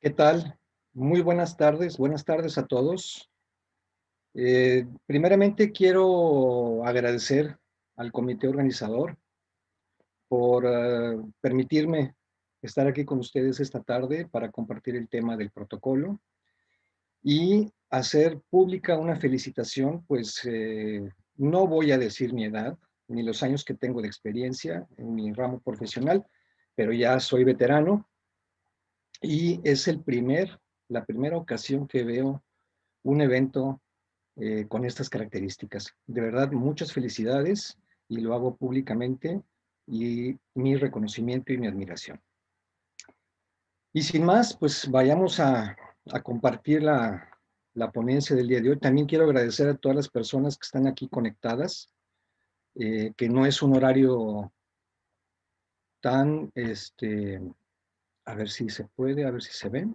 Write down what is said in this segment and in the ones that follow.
¿Qué tal? Muy buenas tardes a todos. Primeramente quiero agradecer al comité organizador por permitirme estar aquí con ustedes esta tarde para compartir el tema del protocolo y hacer pública una felicitación, pues no voy a decir mi edad ni los años que tengo de experiencia en mi ramo profesional, pero ya soy veterano y es la primera ocasión que veo un evento con estas características. De verdad, muchas felicidades y lo hago públicamente y mi reconocimiento y mi admiración. Y sin más, pues vayamos a compartir la ponencia del día de hoy. También quiero agradecer a todas las personas que están aquí conectadas, que no es un horario tan, a ver si se puede, a ver si se ve.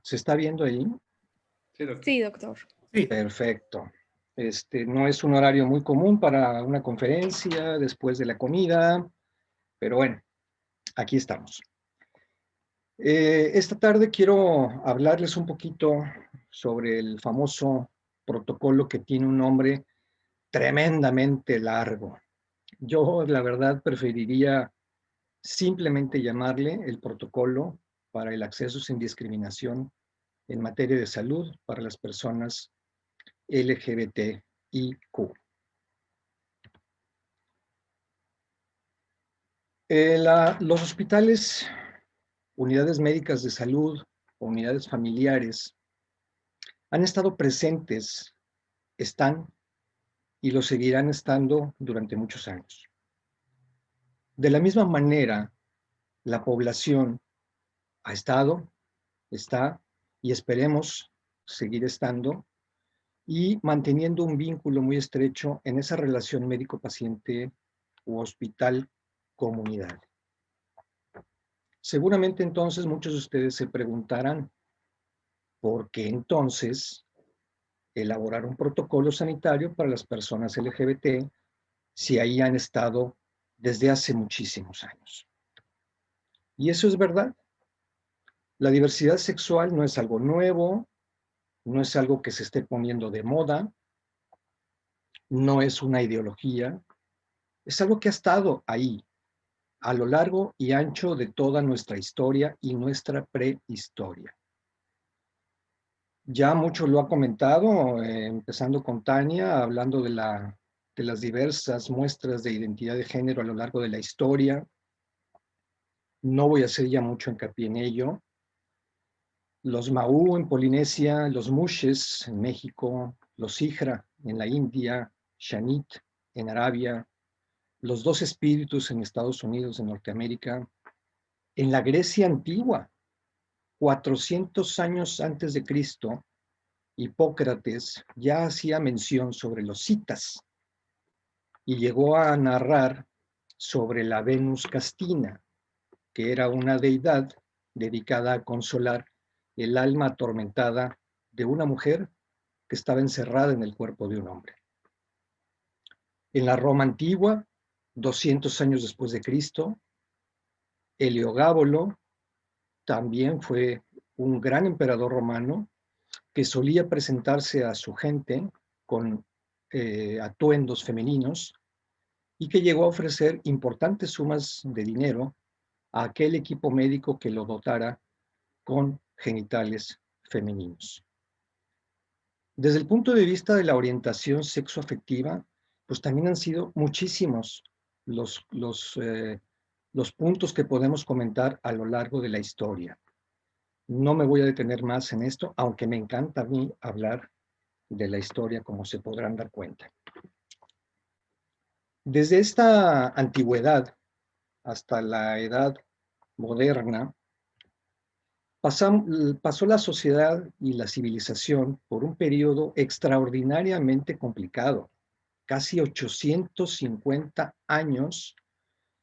¿Se está viendo ahí? Sí, doctor. Sí, doctor. Sí. Perfecto. No es un horario muy común para una conferencia después de la comida, pero bueno, aquí estamos. Esta tarde quiero hablarles un poquito sobre el famoso protocolo que tiene un nombre tremendamente largo. Yo, la verdad, preferiría simplemente llamarle el protocolo para el acceso sin discriminación en materia de salud para las personas LGBTIQ. Los hospitales, unidades médicas de salud o unidades familiares han estado presentes, están y lo seguirán estando durante muchos años. De la misma manera, la población ha estado, está y esperemos seguir estando y manteniendo un vínculo muy estrecho en esa relación médico-paciente u hospital-comunidad. Seguramente entonces muchos de ustedes se preguntarán, ¿por qué entonces elaborar un protocolo sanitario para las personas LGBT si ahí han estado desde hace muchísimos años? Y eso es verdad. La diversidad sexual no es algo nuevo, no es algo que se esté poniendo de moda, no es una ideología, es algo que ha estado ahí a lo largo y ancho de toda nuestra historia y nuestra prehistoria. Ya mucho lo ha comentado, empezando con Tania, hablando de las diversas muestras de identidad de género a lo largo de la historia. No voy a hacer ya mucho hincapié en ello. Los Maú en Polinesia, los Mushes en México, los Hijra en la India, Shanit en Arabia, los dos espíritus en Estados Unidos de Norteamérica, en la Grecia antigua, 400 años antes de Cristo, Hipócrates ya hacía mención sobre los citas y llegó a narrar sobre la Venus Castina, que era una deidad dedicada a consolar el alma atormentada de una mujer que estaba encerrada en el cuerpo de un hombre. En la Roma antigua, 200 años después de Cristo, Heliogábalo también fue un gran emperador romano que solía presentarse a su gente con atuendos femeninos y que llegó a ofrecer importantes sumas de dinero a aquel equipo médico que lo dotara con genitales femeninos. Desde el punto de vista de la orientación sexoafectiva, pues también han sido muchísimos los puntos que podemos comentar a lo largo de la historia. No me voy a detener más en esto, aunque me encanta a mí hablar de la historia, como se podrán dar cuenta. Desde esta antigüedad hasta la edad moderna, pasó la sociedad y la civilización por un periodo extraordinariamente complicado, casi 850 años,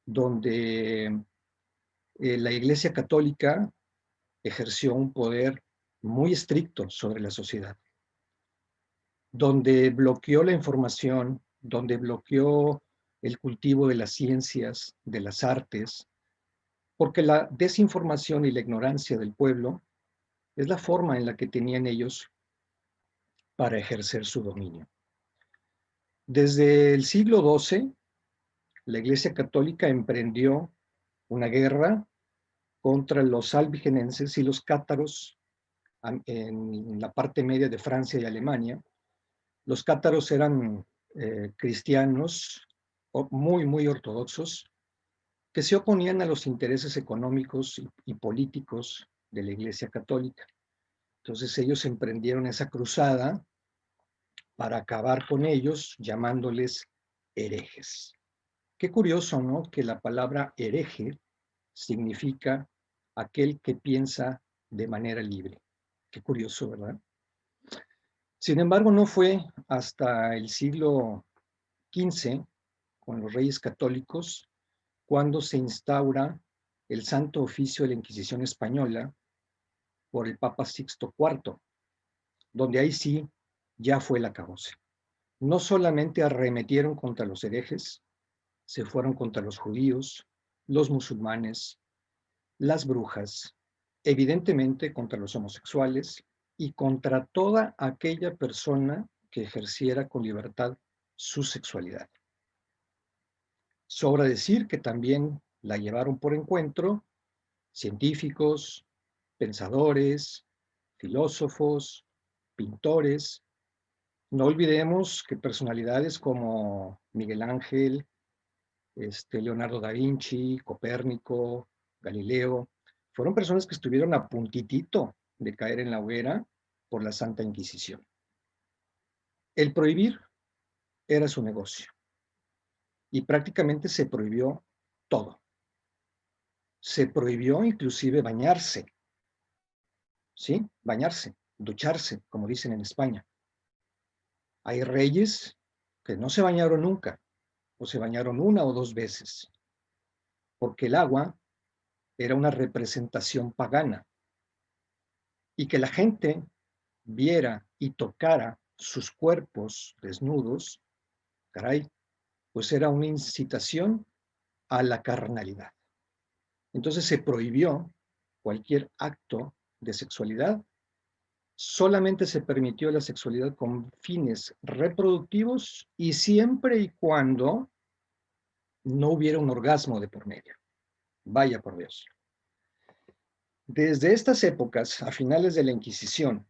donde la Iglesia Católica ejerció un poder muy estricto sobre la sociedad, donde bloqueó la información, donde bloqueó el cultivo de las ciencias, de las artes, porque la desinformación y la ignorancia del pueblo es la forma en la que tenían ellos para ejercer su dominio. Desde el siglo XII, la Iglesia Católica emprendió una guerra contra los albigenenses y los cátaros en la parte media de Francia y Alemania. Los cátaros eran cristianos muy ortodoxos que se oponían a los intereses económicos y políticos de la Iglesia Católica. Entonces ellos emprendieron esa cruzada para acabar con ellos, llamándoles herejes. Qué curioso, ¿no? Que la palabra hereje significa aquel que piensa de manera libre. Qué curioso, ¿verdad? Sin embargo, no fue hasta el siglo XV, con los reyes católicos, cuando se instaura el Santo Oficio de la Inquisición Española por el Papa Sixto IV, donde ahí sí ya fue el acabose. No solamente arremetieron contra los herejes, se fueron contra los judíos, los musulmanes, las brujas, evidentemente contra los homosexuales y contra toda aquella persona que ejerciera con libertad su sexualidad. Sobra decir que también la llevaron por encuentro científicos, pensadores, filósofos, pintores. No olvidemos que personalidades como Miguel Ángel, Leonardo da Vinci, Copérnico, Galileo, fueron personas que estuvieron a puntitito de caer en la hoguera por la Santa Inquisición. El prohibir era su negocio y prácticamente se prohibió todo. Se prohibió inclusive bañarse, ¿sí? Bañarse, ducharse, como dicen en España. Hay reyes que no se bañaron nunca, o se bañaron una o dos veces, porque el agua era una representación pagana, y que la gente viera y tocara sus cuerpos desnudos, caray, pues era una incitación a la carnalidad. Entonces se prohibió cualquier acto de sexualidad, solamente se permitió la sexualidad con fines reproductivos y siempre y cuando no hubiera un orgasmo de por medio. Vaya por Dios. Desde estas épocas, a finales de la Inquisición,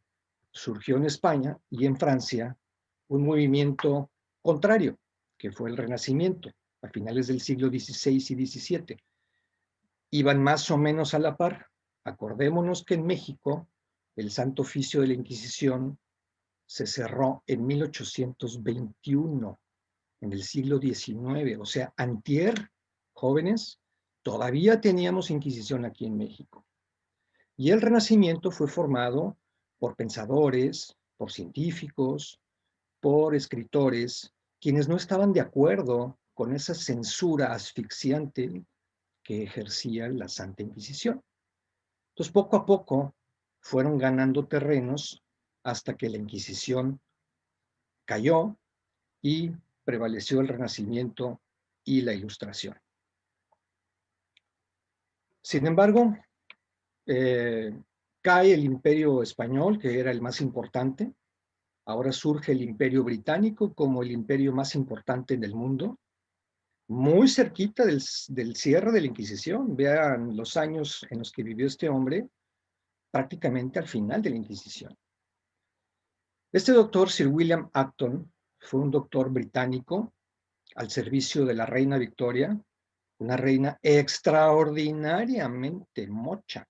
surgió en España y en Francia un movimiento contrario, que fue el Renacimiento, a finales del siglo XVI y XVII. Iban más o menos a la par. Acordémonos que en México el Santo Oficio de la Inquisición se cerró en 1821, en el siglo XIX, o sea, antier, jóvenes, todavía teníamos Inquisición aquí en México. Y el Renacimiento fue formado por pensadores, por científicos, por escritores, quienes no estaban de acuerdo con esa censura asfixiante que ejercía la Santa Inquisición. Entonces, poco a poco fueron ganando terrenos hasta que la Inquisición cayó y prevaleció el Renacimiento y la Ilustración. Sin embargo, cae el Imperio Español, que era el más importante. Ahora surge el Imperio Británico como el imperio más importante en el mundo, muy cerquita del cierre de la Inquisición. Vean los años en los que vivió este hombre, prácticamente al final de la Inquisición. Este doctor, Sir William Acton, fue un doctor británico al servicio de la reina Victoria, una reina extraordinariamente mocha,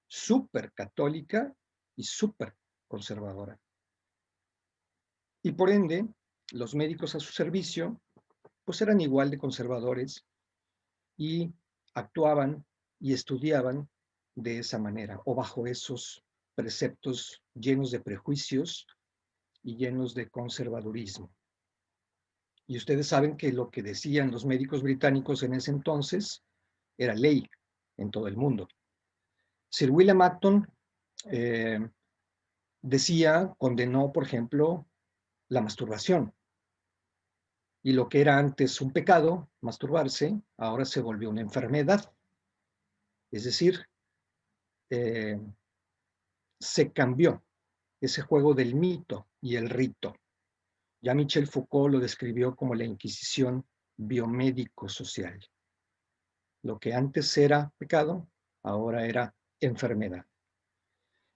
súper católica y súper conservadora. Y por ende, los médicos a su servicio, pues eran igual de conservadores y actuaban y estudiaban de esa manera o bajo esos preceptos llenos de prejuicios y llenos de conservadurismo. Y ustedes saben que lo que decían los médicos británicos en ese entonces era ley en todo el mundo. Sir William Acton condenó, por ejemplo, la masturbación. Y lo que era antes un pecado, masturbarse, ahora se volvió una enfermedad. Es decir, se cambió ese juego del mito y el rito. Ya Michel Foucault lo describió como la Inquisición biomédico-social. Lo que antes era pecado, ahora era enfermedad.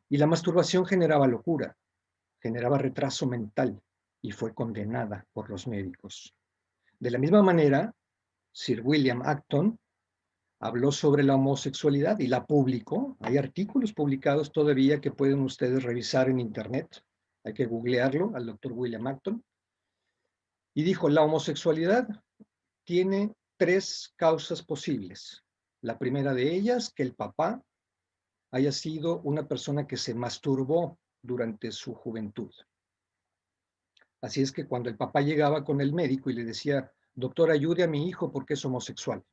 Y la masturbación generaba locura, generaba retraso mental y fue condenada por los médicos. De la misma manera, Sir William Acton habló sobre la homosexualidad y la publicó. Hay artículos publicados todavía que pueden ustedes revisar en internet. Hay que googlearlo al doctor William Acton. Y dijo, la homosexualidad tiene 3 causas posibles. La primera de ellas, que el papá haya sido una persona que se masturbó durante su juventud. Así es que cuando el papá llegaba con el médico y le decía, doctor, ayude a mi hijo porque es homosexual.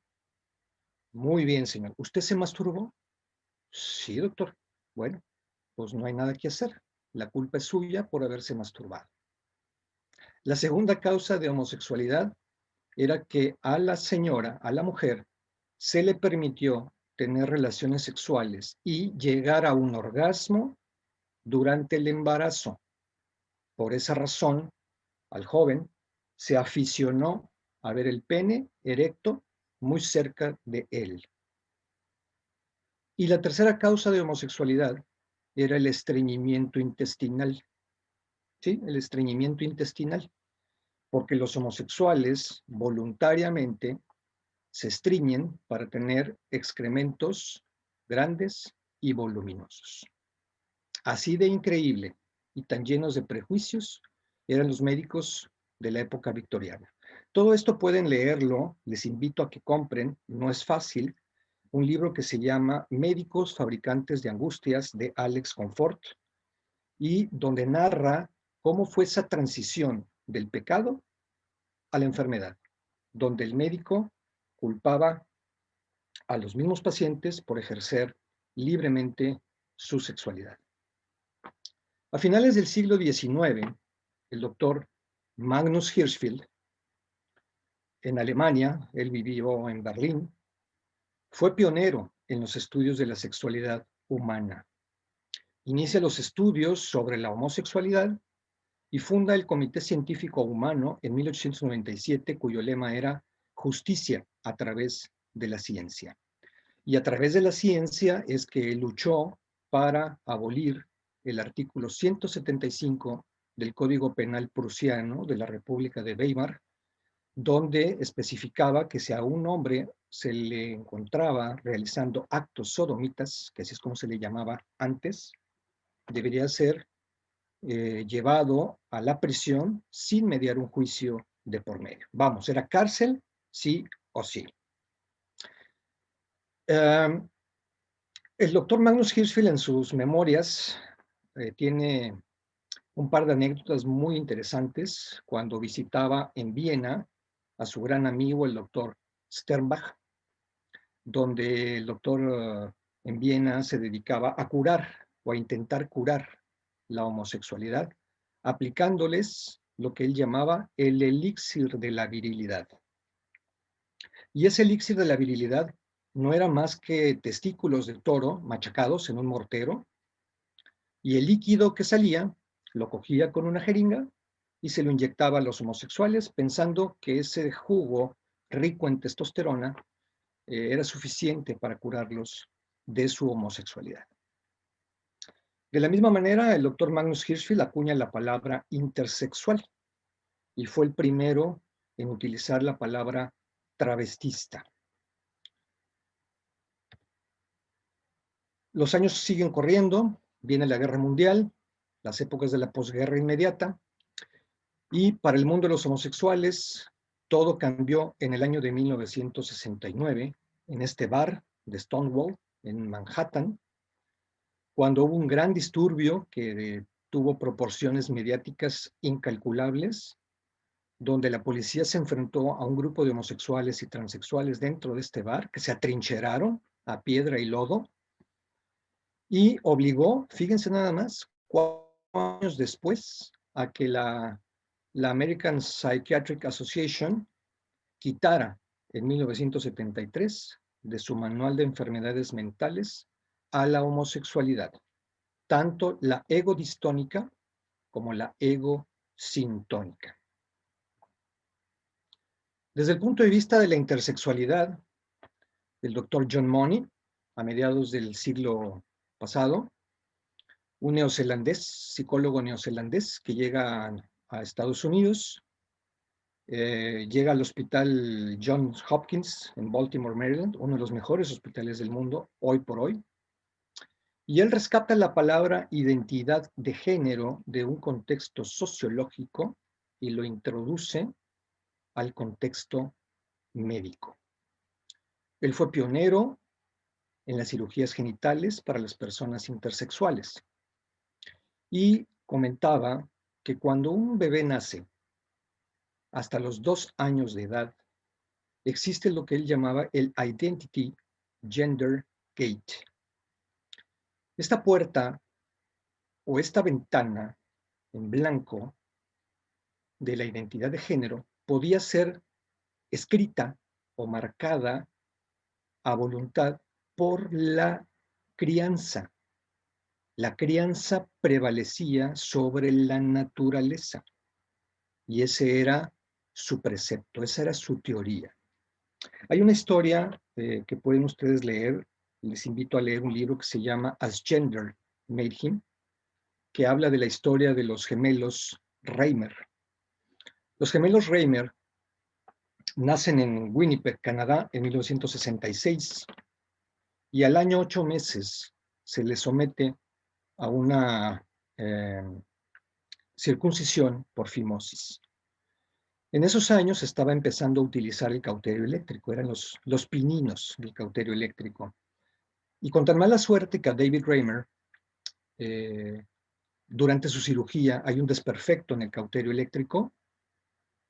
Muy bien, señor. ¿Usted se masturbó? Sí, doctor. Bueno, pues no hay nada que hacer. La culpa es suya por haberse masturbado. La segunda causa de homosexualidad era que a la señora, a la mujer, se le permitió tener relaciones sexuales y llegar a un orgasmo durante el embarazo. Por esa razón, al joven se aficionó a ver el pene erecto muy cerca de él. Y la tercera causa de homosexualidad era el estreñimiento intestinal. ¿Sí? El estreñimiento intestinal. Porque los homosexuales voluntariamente se estreñen para tener excrementos grandes y voluminosos. Así de increíble y tan llenos de prejuicios eran los médicos de la época victoriana. Todo esto pueden leerlo, les invito a que compren, no es fácil, un libro que se llama Médicos Fabricantes de Angustias de Alex Comfort y donde narra cómo fue esa transición del pecado a la enfermedad, donde el médico culpaba a los mismos pacientes por ejercer libremente su sexualidad. A finales del siglo XIX, el doctor Magnus Hirschfeld, en Alemania, él vivió en Berlín, fue pionero en los estudios de la sexualidad humana. Inicia los estudios sobre la homosexualidad y funda el Comité Científico Humano en 1897, cuyo lema era justicia a través de la ciencia. Y a través de la ciencia es que luchó para abolir el artículo 175 del Código Penal prusiano de la República de Weimar, donde especificaba que si a un hombre se le encontraba realizando actos sodomitas, que así es como se le llamaba antes, debería ser llevado a la prisión sin mediar un juicio de por medio. Vamos, era cárcel, sí o sí. El doctor Magnus Hirschfeld en sus memorias tiene un par de anécdotas muy interesantes cuando visitaba en Viena a su gran amigo, el doctor Sternbach, donde el doctor en Viena se dedicaba a curar o a intentar curar la homosexualidad, aplicándoles lo que él llamaba el elixir de la virilidad. Y ese elixir de la virilidad no era más que testículos de toro machacados en un mortero, y el líquido que salía lo cogía con una jeringa y se lo inyectaba a los homosexuales pensando que ese jugo rico en testosterona era suficiente para curarlos de su homosexualidad. De la misma manera, el doctor Magnus Hirschfeld acuña la palabra intersexual y fue el primero en utilizar la palabra travestista. Los años siguen corriendo, viene la guerra mundial, las épocas de la posguerra inmediata, y para el mundo de los homosexuales, todo cambió en el año de 1969, en este bar de Stonewall, en Manhattan, cuando hubo un gran disturbio que tuvo proporciones mediáticas incalculables, donde la policía se enfrentó a un grupo de homosexuales y transexuales dentro de este bar, que se atrincheraron a piedra y lodo, y obligó, fíjense nada más, 4 años después, a que la American Psychiatric Association quitara en 1973 de su manual de enfermedades mentales a la homosexualidad, tanto la egodistónica como la egosintónica. Desde el punto de vista de la intersexualidad, el doctor John Money, a mediados del siglo pasado, un neozelandés, psicólogo neozelandés que llega a Estados Unidos, llega al hospital Johns Hopkins en Baltimore, Maryland, uno de los mejores hospitales del mundo hoy por hoy, y él rescata la palabra identidad de género de un contexto sociológico y lo introduce al contexto médico. Él fue pionero en las cirugías genitales para las personas intersexuales y comentaba que cuando un bebé nace hasta los 2 años de edad, existe lo que él llamaba el Identity Gender Gate. Esta puerta o esta ventana en blanco de la identidad de género podía ser escrita o marcada a voluntad por la crianza. La crianza prevalecía sobre la naturaleza y ese era su precepto, esa era su teoría. Hay una historia que pueden ustedes leer, les invito a leer un libro que se llama As Gender Made Him, que habla de la historia de los gemelos Reimer. Los gemelos Reimer nacen en Winnipeg, Canadá, en 1966 y al año 8 meses se les somete a una circuncisión por fimosis. En esos años estaba empezando a utilizar el cauterio eléctrico, eran los pininos del cauterio eléctrico. Y con tan mala suerte que a David Reimer, durante su cirugía, hay un desperfecto en el cauterio eléctrico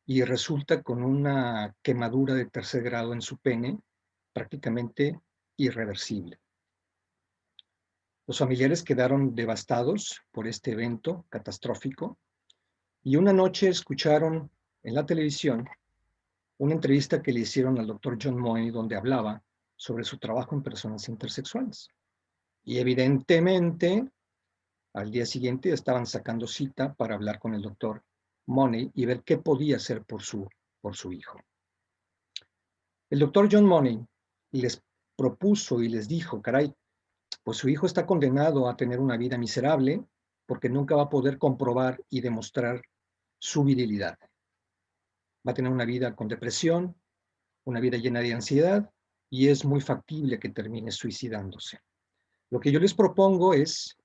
y resulta con una quemadura de 3er grado en su pene, prácticamente irreversible. Los familiares quedaron devastados por este evento catastrófico y una noche escucharon en la televisión una entrevista que le hicieron al doctor John Money donde hablaba sobre su trabajo en personas intersexuales. Y evidentemente, al día siguiente estaban sacando cita para hablar con el doctor Money y ver qué podía hacer por su hijo. El doctor John Money les propuso y les dijo, caray, pues su hijo está condenado a tener una vida miserable porque nunca va a poder comprobar y demostrar su virilidad. Va a tener una vida con depresión, una vida llena de ansiedad y es muy factible que termine suicidándose. Lo que yo les propongo es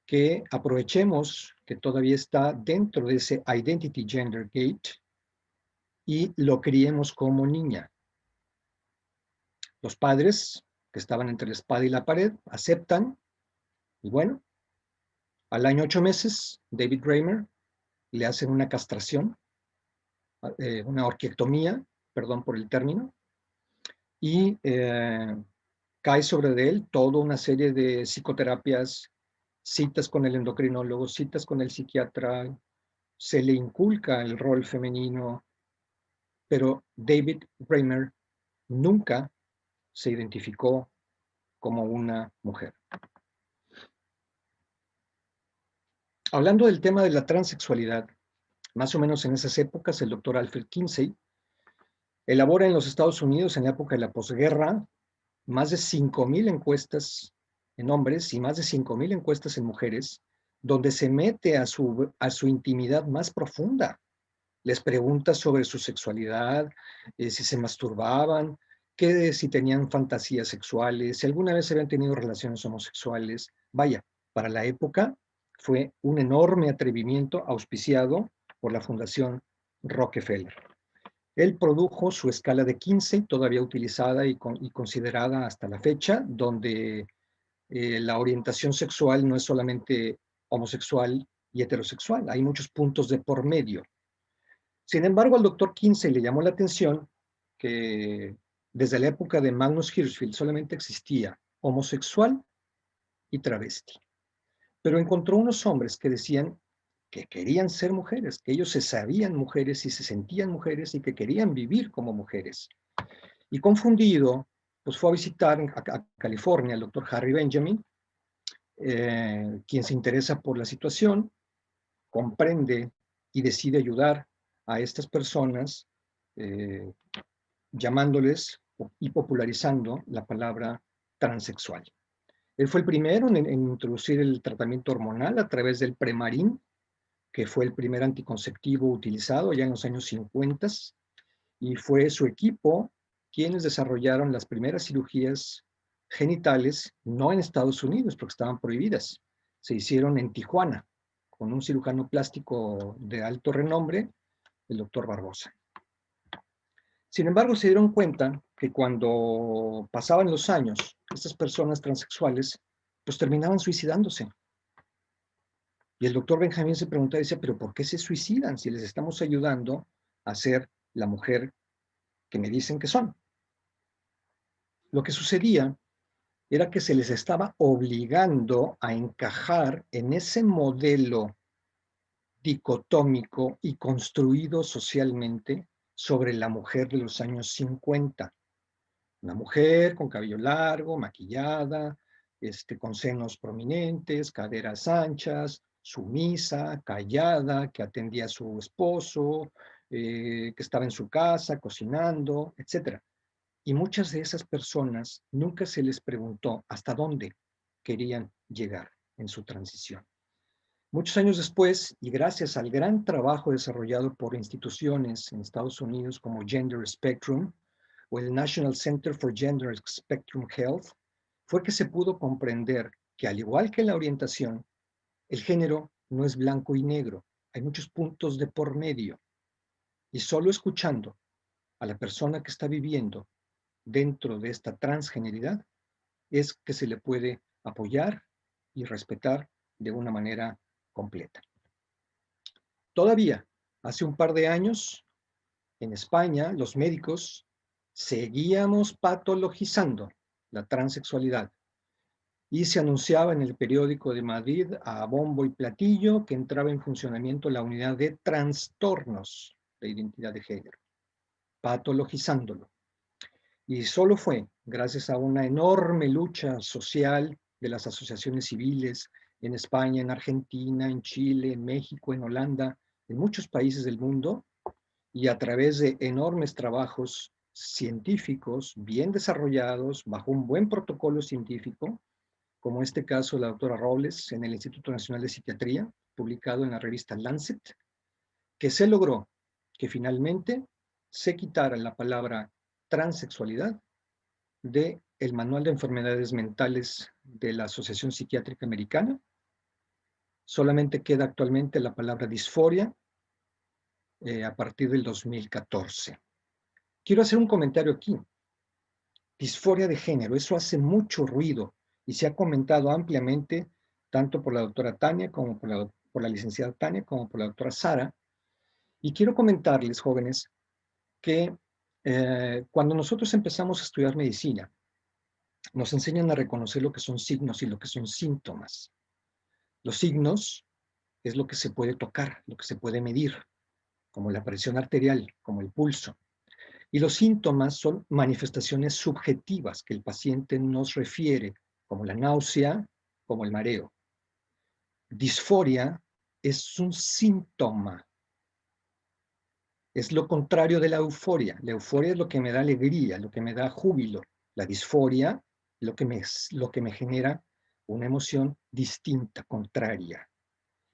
que aprovechemos que todavía está dentro de ese Identity Gender Gate y lo criemos como niña. Los padres que estaban entre la espada y la pared aceptan y bueno, al año 8 meses, David Reimer le hacen una castración, una orquiectomía, perdón por el término, y cae sobre de él toda una serie de psicoterapias, citas con el endocrinólogo, citas con el psiquiatra, se le inculca el rol femenino, pero David Reimer nunca se identificó como una mujer. Hablando del tema de la transexualidad, más o menos en esas épocas, el doctor Alfred Kinsey elabora en los Estados Unidos, en la época de la posguerra, más de 5,000 encuestas en hombres y más de 5,000 encuestas en mujeres, donde se mete a su intimidad más profunda. Les pregunta sobre su sexualidad, si se masturbaban, si tenían fantasías sexuales, si alguna vez habían tenido relaciones homosexuales. Vaya, para la época fue un enorme atrevimiento auspiciado por la Fundación Rockefeller. Él produjo su escala de Kinsey, todavía utilizada y considerada hasta la fecha, donde la orientación sexual no es solamente homosexual y heterosexual, hay muchos puntos de por medio. Sin embargo, al doctor Kinsey le llamó la atención que desde la época de Magnus Hirschfeld solamente existía homosexual y travesti. Pero encontró unos hombres que decían que querían ser mujeres, que ellos se sabían mujeres y se sentían mujeres y que querían vivir como mujeres. Y confundido pues fue a visitar a California el doctor Harry Benjamin, quien se interesa por la situación, comprende y decide ayudar a estas personas, eh, llamándoles y popularizando la palabra transexual. Él fue el primero en introducir el tratamiento hormonal a través del Premarin, que fue el primer anticonceptivo utilizado ya en los años 50, y fue su equipo quienes desarrollaron las primeras cirugías genitales, no en Estados Unidos, porque estaban prohibidas. Se hicieron en Tijuana, con un cirujano plástico de alto renombre, el doctor Barbosa. Sin embargo, se dieron cuenta que cuando pasaban los años, estas personas transexuales, pues terminaban suicidándose. Y el doctor Benjamín se preguntaba y decía, pero ¿por qué se suicidan si les estamos ayudando a ser la mujer que me dicen que son? Lo que sucedía era que se les estaba obligando a encajar en ese modelo dicotómico y construido socialmente sobre la mujer de los años 50. Una mujer con cabello largo, maquillada, con senos prominentes, caderas anchas, sumisa, callada, que atendía a su esposo, que estaba en su casa cocinando, etc. Y muchas de esas personas nunca se les preguntó hasta dónde querían llegar en su transición. Muchos años después, y gracias al gran trabajo desarrollado por instituciones en Estados Unidos como Gender Spectrum o el National Center for Gender Spectrum Health, fue que se pudo comprender que, al igual que la orientación, el género no es blanco y negro, hay muchos puntos de por medio. Y solo escuchando a la persona que está viviendo dentro de esta transgeneridad es que se le puede apoyar y respetar de una manera completa. Todavía, hace un par de años, en España, los médicos seguíamos patologizando la transexualidad y se anunciaba en el periódico de Madrid a bombo y platillo que entraba en funcionamiento la unidad de trastornos de identidad de género, patologizándolo. Y solo fue gracias a una enorme lucha social de las asociaciones civiles en España, en Argentina, en Chile, en México, en Holanda, en muchos países del mundo, y a través de enormes trabajos científicos bien desarrollados, bajo un buen protocolo científico, como este caso de la doctora Robles en el Instituto Nacional de Psiquiatría, publicado en la revista Lancet, que se logró que finalmente se quitara la palabra transexualidad de el Manual de Enfermedades Mentales de la Asociación Psiquiátrica Americana. Solamente queda actualmente la palabra disforia a partir del 2014. Quiero hacer un comentario aquí. Disforia de género, eso hace mucho ruido y se ha comentado ampliamente tanto por la doctora Tania como por la licenciada Tania como por la doctora Sara. Y quiero comentarles, jóvenes, que cuando nosotros empezamos a estudiar medicina, nos enseñan a reconocer lo que son signos y lo que son síntomas. Los signos es lo que se puede tocar, lo que se puede medir, como la presión arterial, como el pulso. Y los síntomas son manifestaciones subjetivas que el paciente nos refiere, como la náusea, como el mareo. Disforia es un síntoma. Es lo contrario de la euforia. La euforia es lo que me da alegría, lo que me da júbilo. La disforia lo que me genera una emoción distinta, contraria.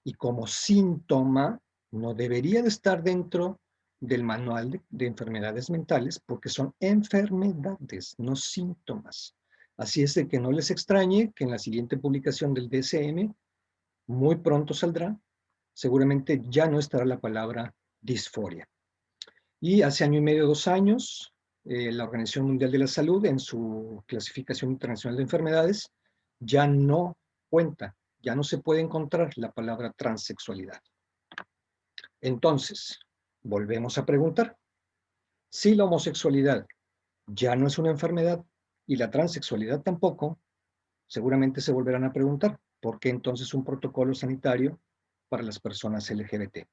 Y como síntoma, no debería de estar dentro del manual de enfermedades mentales porque son enfermedades, no síntomas. Así es de que no les extrañe que en la siguiente publicación del DSM, muy pronto saldrá, seguramente ya no estará la palabra disforia. Y hace año y medio, 2 años, la Organización Mundial de la Salud, en su clasificación internacional de enfermedades, ya no cuenta, ya no se puede encontrar la palabra transexualidad. Entonces, volvemos a preguntar, si la homosexualidad ya no es una enfermedad y la transexualidad tampoco, seguramente se volverán a preguntar, ¿por qué entonces un protocolo sanitario para las personas LGBT?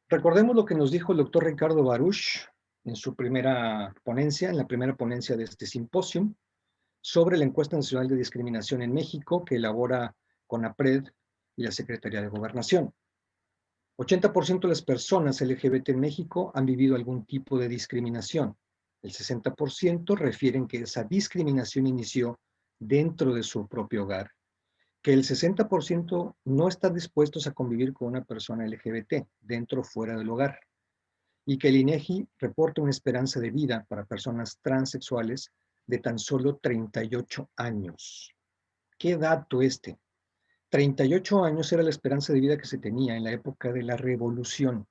Recordemos lo que nos dijo el doctor Ricardo Baruch en su primera ponencia, en la primera ponencia de este simposio, sobre la encuesta nacional de discriminación en México que elabora CONAPRED y la Secretaría de Gobernación. 80% de las personas LGBT en México han vivido algún tipo de discriminación. El 60% refieren que esa discriminación inició dentro de su propio hogar, que el 60% no están dispuestos a convivir con una persona LGBT dentro o fuera del hogar, y que el INEGI reporta una esperanza de vida para personas transexuales de tan solo 38 años. ¿Qué dato este? 38 años era la esperanza de vida que se tenía en la época de la Revolución.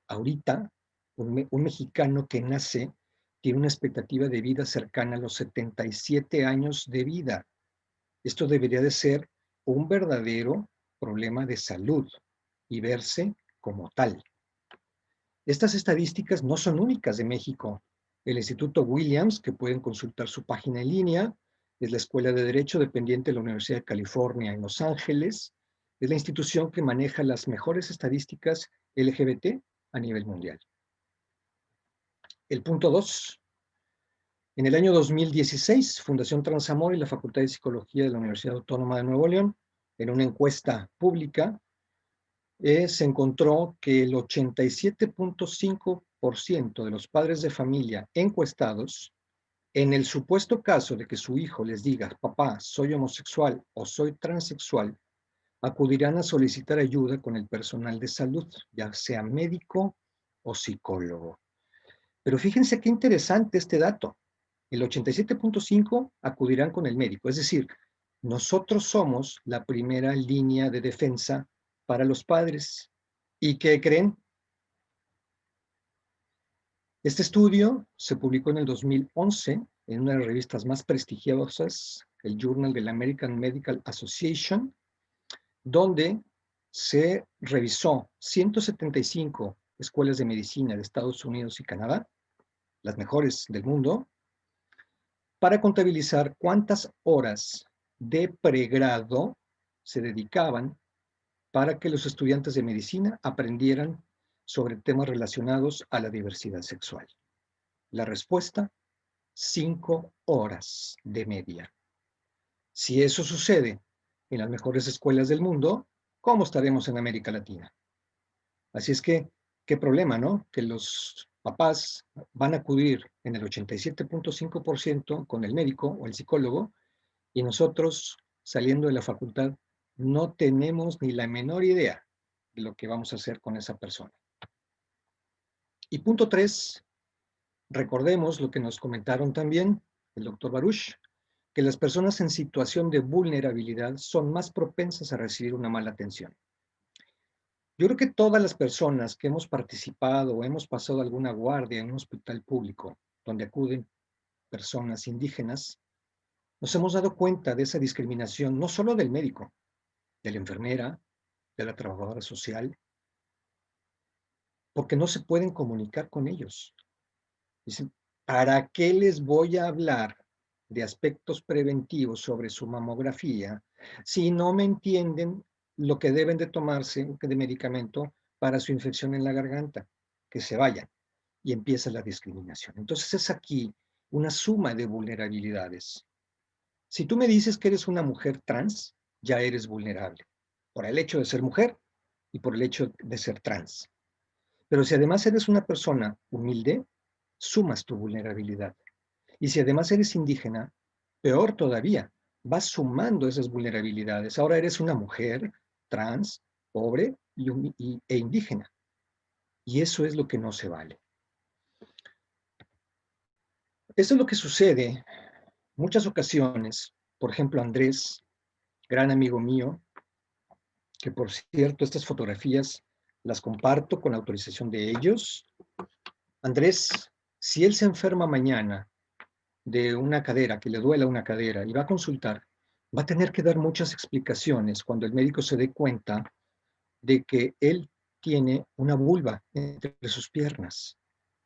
Ahorita, un mexicano que nace tiene una expectativa de vida cercana a los 77 años de vida. Esto debería de ser un verdadero problema de salud y verse como tal. Estas estadísticas no son únicas de México. El Instituto Williams, que pueden consultar su página en línea, es la Escuela de Derecho dependiente de la Universidad de California en Los Ángeles, es la institución que maneja las mejores estadísticas LGBT a nivel mundial. El punto 2. En el año 2016, Fundación Transamor y la Facultad de Psicología de la Universidad Autónoma de Nuevo León, en una encuesta pública, se encontró que el 87.5% de los padres de familia encuestados, en el supuesto caso de que su hijo les diga, papá, soy homosexual o soy transexual, acudirán a solicitar ayuda con el personal de salud, ya sea médico o psicólogo. Pero fíjense qué interesante este dato. El 87.5% acudirán con el médico, es decir, nosotros somos la primera línea de defensa para los padres. ¿Y qué creen? Este estudio se publicó en el 2011 en una de las revistas más prestigiosas, el Journal de la American Medical Association, donde se revisó 175 escuelas de medicina de Estados Unidos y Canadá, las mejores del mundo, para contabilizar cuántas horas de pregrado se dedicaban para que los estudiantes de medicina aprendieran sobre temas relacionados a la diversidad sexual. La respuesta, 5 horas de media. Si eso sucede en las mejores escuelas del mundo, ¿cómo estaremos en América Latina? Así es que, qué problema, ¿no? Que los papás van a acudir en el 87.5% con el médico o el psicólogo y nosotros, saliendo de la facultad, no tenemos ni la menor idea de lo que vamos a hacer con esa persona. Y punto 3, recordemos lo que nos comentaron también el doctor Baruch, que las personas en situación de vulnerabilidad son más propensas a recibir una mala atención. Yo creo que todas las personas que hemos participado o hemos pasado alguna guardia en un hospital público donde acuden personas indígenas, nos hemos dado cuenta de esa discriminación, no solo del médico, de la enfermera, de la trabajadora social, porque no se pueden comunicar con ellos. Dicen, ¿para qué les voy a hablar de aspectos preventivos sobre su mamografía si no me entienden lo que deben de tomarse de medicamento para su infección en la garganta? Que se vayan. Y empieza la discriminación. Entonces es aquí una suma de vulnerabilidades. Si tú me dices que eres una mujer trans, ya eres vulnerable por el hecho de ser mujer y por el hecho de ser trans. Pero si además eres una persona humilde, sumas tu vulnerabilidad. Y si además eres indígena, peor todavía, vas sumando esas vulnerabilidades. Ahora eres una mujer trans, pobre e indígena. Y eso es lo que no se vale. Eso es lo que sucede en muchas ocasiones. Por ejemplo, Andrés, gran amigo mío, que por cierto, estas fotografías las comparto con autorización de ellos. Andrés, si él se enferma mañana de una cadera, que le duela una cadera y va a consultar, va a tener que dar muchas explicaciones cuando el médico se dé cuenta de que él tiene una vulva entre sus piernas,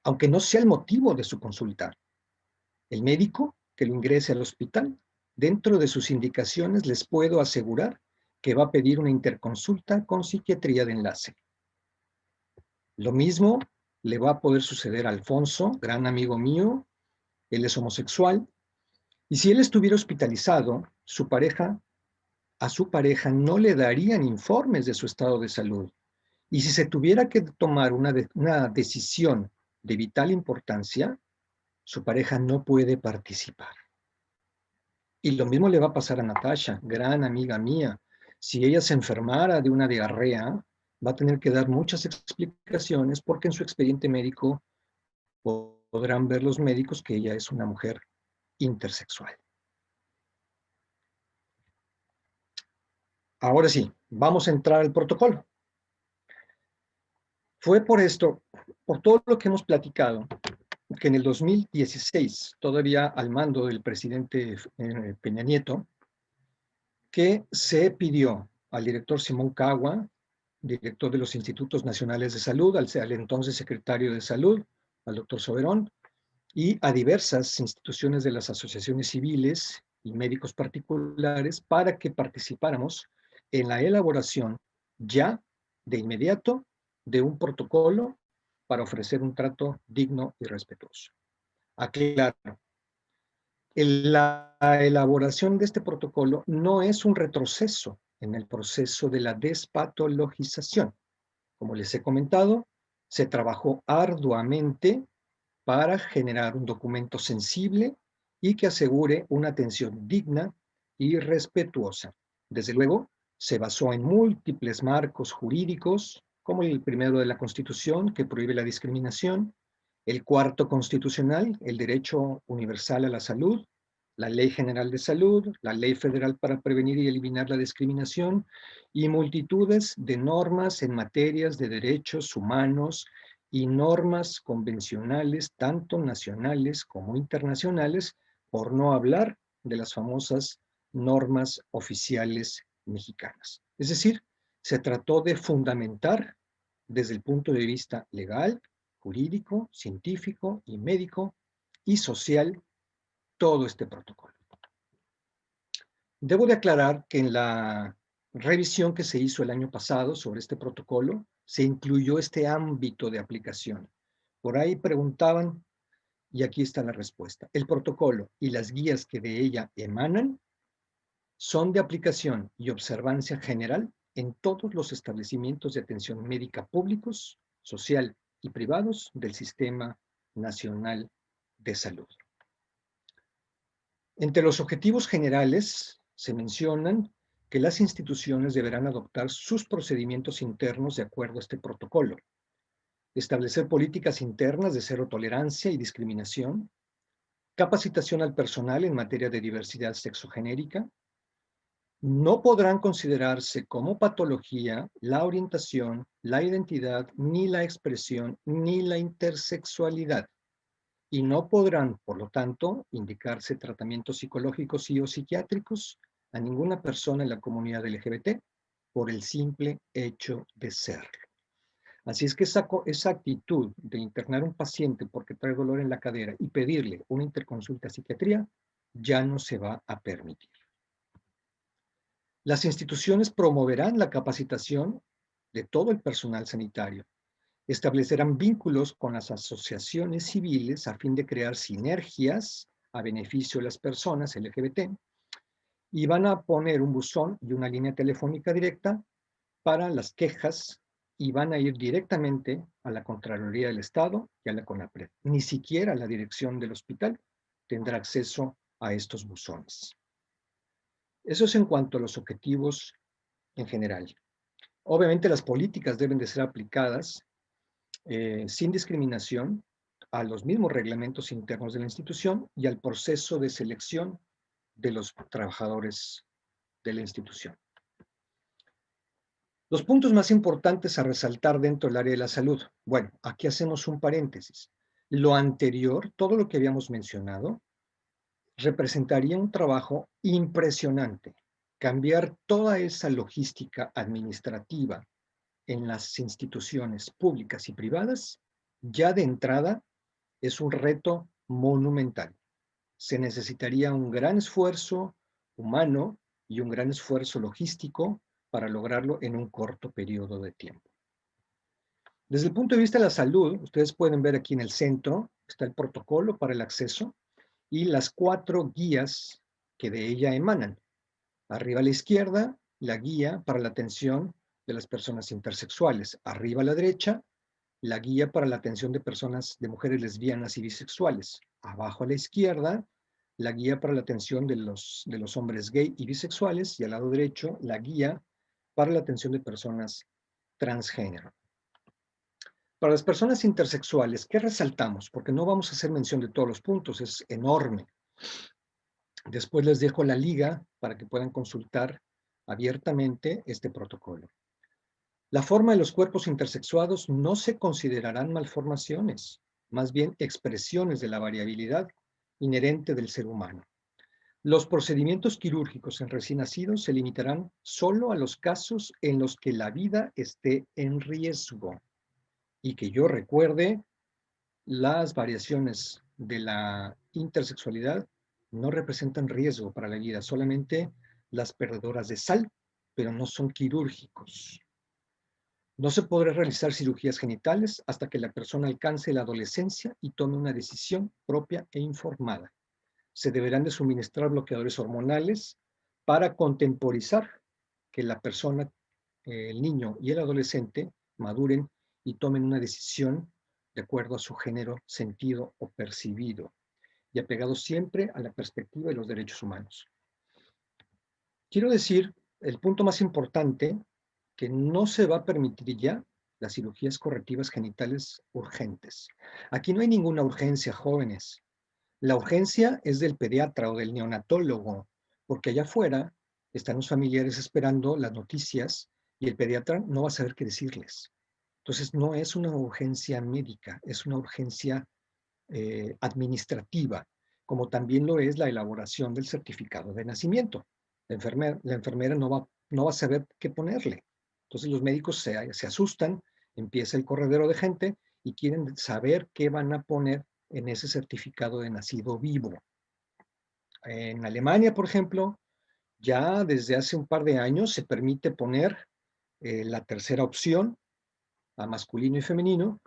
aunque no sea el motivo de su consulta. El médico que lo ingrese al hospital, dentro de sus indicaciones les puedo asegurar que va a pedir una interconsulta con psiquiatría de enlace. Lo mismo le va a poder suceder a Alfonso, gran amigo mío. Él es homosexual. Y si él estuviera hospitalizado, a su pareja no le darían informes de su estado de salud. Y si se tuviera que tomar una decisión de vital importancia, su pareja no puede participar. Y lo mismo le va a pasar a Natasha, gran amiga mía. Si ella se enfermara de una diarrea, va a tener que dar muchas explicaciones porque en su expediente médico podrán ver los médicos que ella es una mujer intersexual. Ahora sí, vamos a entrar al protocolo. Fue por esto, por todo lo que hemos platicado, que en el 2016, todavía al mando del presidente Peña Nieto, que se pidió al director Simón Cagua, director de los Institutos Nacionales de Salud, al entonces secretario de Salud, al doctor Soberón, y a diversas instituciones de las asociaciones civiles y médicos particulares para que participáramos en la elaboración ya de inmediato de un protocolo para ofrecer un trato digno y respetuoso. Aclaro, la elaboración de este protocolo no es un retroceso en el proceso de la despatologización. Como les he comentado, se trabajó arduamente para generar un documento sensible y que asegure una atención digna y respetuosa. Desde luego, se basó en múltiples marcos jurídicos, como el primero de la Constitución, que prohíbe la discriminación, el cuarto constitucional, el derecho universal a la salud, la Ley General de Salud, la Ley Federal para prevenir y eliminar la discriminación y multitudes de normas en materias de derechos humanos y normas convencionales, tanto nacionales como internacionales, por no hablar de las famosas normas oficiales mexicanas. Es decir, se trató de fundamentar desde el punto de vista legal, jurídico, científico y médico y social todo este protocolo. Debo de aclarar que en la revisión que se hizo el año pasado sobre este protocolo, se incluyó este ámbito de aplicación. Por ahí preguntaban, y aquí está la respuesta. El protocolo y las guías que de ella emanan son de aplicación y observancia general en todos los establecimientos de atención médica públicos, social y privados del Sistema Nacional de Salud. Entre los objetivos generales se mencionan que las instituciones deberán adoptar sus procedimientos internos de acuerdo a este protocolo, establecer políticas internas de cero tolerancia y discriminación, capacitación al personal en materia de diversidad sexogenérica, no podrán considerarse como patología la orientación, la identidad, ni la expresión, ni la intersexualidad, y no podrán, por lo tanto, indicarse tratamientos psicológicos y o psiquiátricos a ninguna persona en la comunidad LGBT por el simple hecho de serlo. Así es que esa actitud de internar a un paciente porque trae dolor en la cadera y pedirle una interconsulta a psiquiatría ya no se va a permitir. Las instituciones promoverán la capacitación de todo el personal sanitario, establecerán vínculos con las asociaciones civiles a fin de crear sinergias a beneficio de las personas LGBT y van a poner un buzón y una línea telefónica directa para las quejas y van a ir directamente a la Contraloría del Estado y a la CONAPRED. Ni siquiera la dirección del hospital tendrá acceso a estos buzones. Eso es en cuanto a los objetivos en general. Obviamente las políticas deben de ser aplicadas sin discriminación a los mismos reglamentos internos de la institución y al proceso de selección de los trabajadores de la institución. Los puntos más importantes a resaltar dentro del área de la salud. Bueno, aquí hacemos un paréntesis. Lo anterior, todo lo que habíamos mencionado, representaría un trabajo impresionante. Cambiar toda esa logística administrativa en las instituciones públicas y privadas, ya de entrada es un reto monumental. Se necesitaría un gran esfuerzo humano y un gran esfuerzo logístico para lograrlo en un corto periodo de tiempo. Desde el punto de vista de la salud, ustedes pueden ver aquí en el centro, está el protocolo para el acceso y las 4 guías que de ella emanan. Arriba a la izquierda, la guía para la atención de las personas intersexuales. Arriba a la derecha, la guía para la atención de personas, de mujeres lesbianas y bisexuales. Abajo a la izquierda, la guía para la atención de los hombres gay y bisexuales. Y al lado derecho, la guía para la atención de personas transgénero. Para las personas intersexuales, ¿qué resaltamos? Porque no vamos a hacer mención de todos los puntos, es enorme. Después les dejo la liga para que puedan consultar abiertamente este protocolo. La forma de los cuerpos intersexuados no se considerarán malformaciones, más bien expresiones de la variabilidad inherente del ser humano. Los procedimientos quirúrgicos en recién nacidos se limitarán solo a los casos en los que la vida esté en riesgo. Y que yo recuerde, las variaciones de la intersexualidad no representan riesgo para la vida, solamente las perdedoras de sal, pero no son quirúrgicos. No se podrá realizar cirugías genitales hasta que la persona alcance la adolescencia y tome una decisión propia e informada. Se deberán de suministrar bloqueadores hormonales para contemporizar que la persona, el niño y el adolescente maduren y tomen una decisión de acuerdo a su género, sentido o percibido, y apegado siempre a la perspectiva de los derechos humanos. Quiero decir, el punto más importante, que no se va a permitir ya las cirugías correctivas genitales urgentes. Aquí no hay ninguna urgencia, jóvenes. La urgencia es del pediatra o del neonatólogo, porque allá afuera están los familiares esperando las noticias y el pediatra no va a saber qué decirles. Entonces, no es una urgencia médica, es una urgencia administrativa, como también lo es la elaboración del certificado de nacimiento. La enfermera no va a saber qué ponerle. Entonces los médicos se asustan, empieza el corredero de gente y quieren saber qué van a poner en ese certificado de nacido vivo. En Alemania, por ejemplo, ya desde hace un par de años se permite poner la tercera opción a masculino y femenino,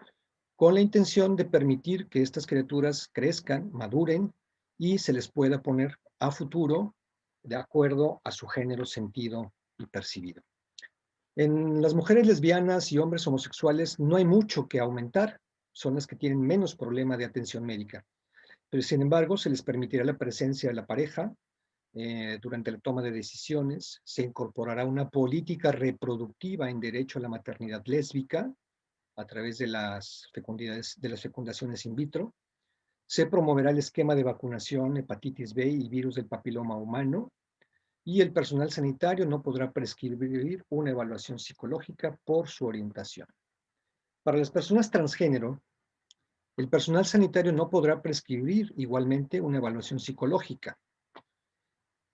con la intención de permitir que estas criaturas crezcan, maduren y se les pueda poner a futuro de acuerdo a su género, sentido y percibido. En las mujeres lesbianas y hombres homosexuales no hay mucho que aumentar, son las que tienen menos problema de atención médica, pero sin embargo se les permitirá la presencia de la pareja durante la toma de decisiones, se incorporará una política reproductiva en derecho a la maternidad lésbica, a través de las fecundaciones in vitro. Se promoverá el esquema de vacunación, hepatitis B y virus del papiloma humano. Y el personal sanitario no podrá prescribir una evaluación psicológica por su orientación. Para las personas transgénero, el personal sanitario no podrá prescribir igualmente una evaluación psicológica.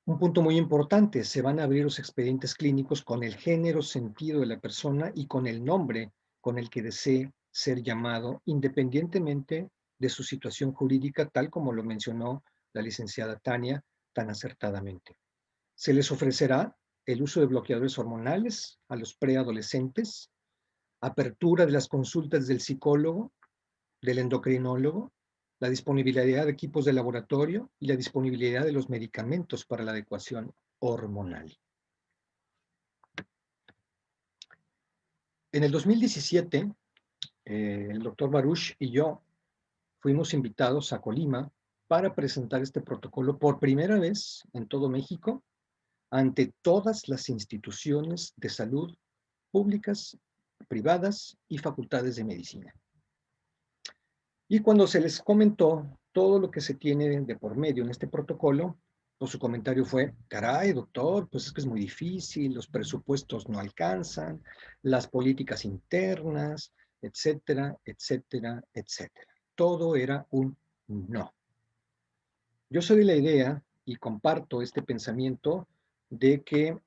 Un punto muy importante, se van a abrir los expedientes clínicos con el género, sentido de la persona y con el nombre con el que desee ser llamado, independientemente de su situación jurídica, tal como lo mencionó la licenciada Tania tan acertadamente. Se les ofrecerá el uso de bloqueadores hormonales a los preadolescentes, apertura de las consultas del psicólogo, del endocrinólogo, la disponibilidad de equipos de laboratorio y la disponibilidad de los medicamentos para la adecuación hormonal. En el 2017, el doctor Baruch y yo fuimos invitados a Colima para presentar este protocolo por primera vez en todo México ante todas las instituciones de salud públicas, privadas y facultades de medicina. Y cuando se les comentó todo lo que se tiene de por medio en este protocolo, pues su comentario fue, caray, doctor, pues es que es muy difícil, los presupuestos no alcanzan, las políticas internas, etcétera, etcétera, etcétera. Todo era un no. Yo soy de la idea y comparto este pensamiento de que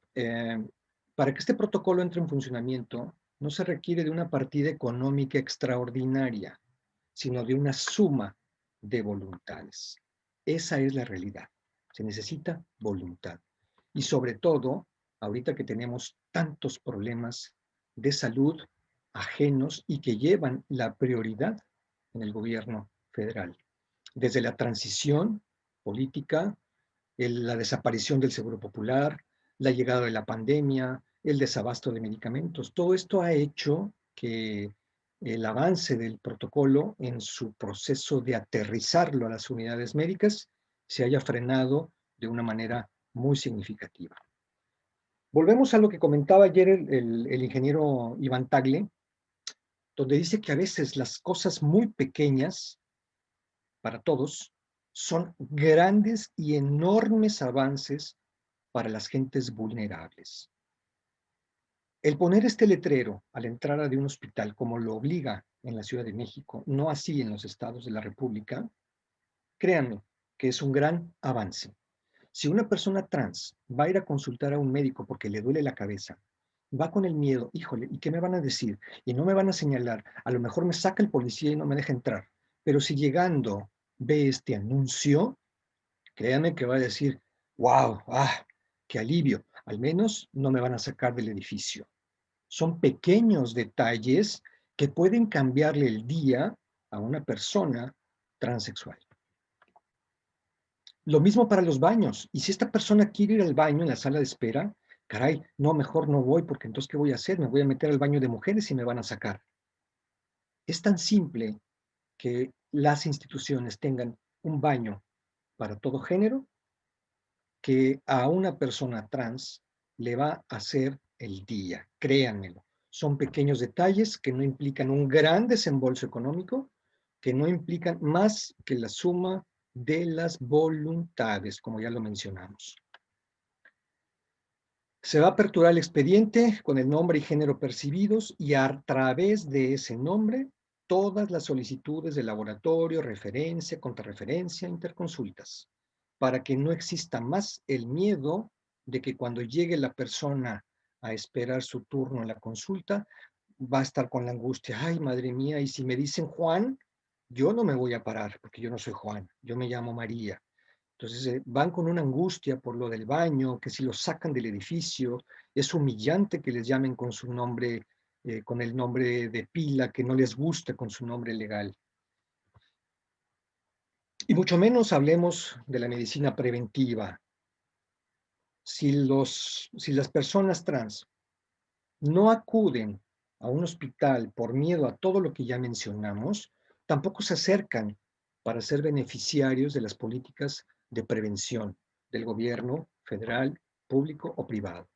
para que este protocolo entre en funcionamiento no se requiere de una partida económica extraordinaria, sino de una suma de voluntades. Esa es la realidad. Se necesita voluntad. Y sobre todo, ahorita que tenemos tantos problemas de salud ajenos y que llevan la prioridad en el gobierno federal. Desde la transición política, la desaparición del Seguro Popular, la llegada de la pandemia, el desabasto de medicamentos. Todo esto ha hecho que el avance del protocolo en su proceso de aterrizarlo a las unidades médicas se haya frenado de una manera muy significativa. Volvemos a lo que comentaba ayer el ingeniero Iván Tagle, donde dice que a veces las cosas muy pequeñas para todos son grandes y enormes avances para las gentes vulnerables. El poner este letrero a la entrada de un hospital, como lo obliga en la Ciudad de México, no así en los estados de la República, créanme que es un gran avance. Si una persona trans va a ir a consultar a un médico porque le duele la cabeza, va con el miedo, híjole, ¿y qué me van a decir? Y no me van a señalar, a lo mejor me saca el policía y no me deja entrar. Pero si llegando ve este anuncio, créanme que va a decir, wow, qué alivio, al menos no me van a sacar del edificio. Son pequeños detalles que pueden cambiarle el día a una persona transexual. Lo mismo para los baños. Y si esta persona quiere ir al baño en la sala de espera, caray, no, mejor no voy porque entonces, ¿qué voy a hacer? Me voy a meter al baño de mujeres y me van a sacar. Es tan simple que las instituciones tengan un baño para todo género que a una persona trans le va a hacer el día, créanmelo. Son pequeños detalles que no implican un gran desembolso económico, que no implican más que la suma de las voluntades, como ya lo mencionamos. Se va a aperturar el expediente con el nombre y género percibidos y a través de ese nombre todas las solicitudes de laboratorio, referencia, contrarreferencia, interconsultas, para que no exista más el miedo de que cuando llegue la persona a esperar su turno en la consulta, va a estar con la angustia, ay, madre mía, y si me dicen Juan, yo no me voy a parar, porque yo no soy Juan, yo me llamo María. Entonces van con una angustia por lo del baño, que si los sacan del edificio, es humillante que les llamen con su nombre, con el nombre de pila, que no les gusta con su nombre legal. Y mucho menos hablemos de la medicina preventiva. Si las personas trans no acuden a un hospital por miedo a todo lo que ya mencionamos, tampoco se acercan para ser beneficiarios de las políticas de prevención del gobierno federal, público o privado.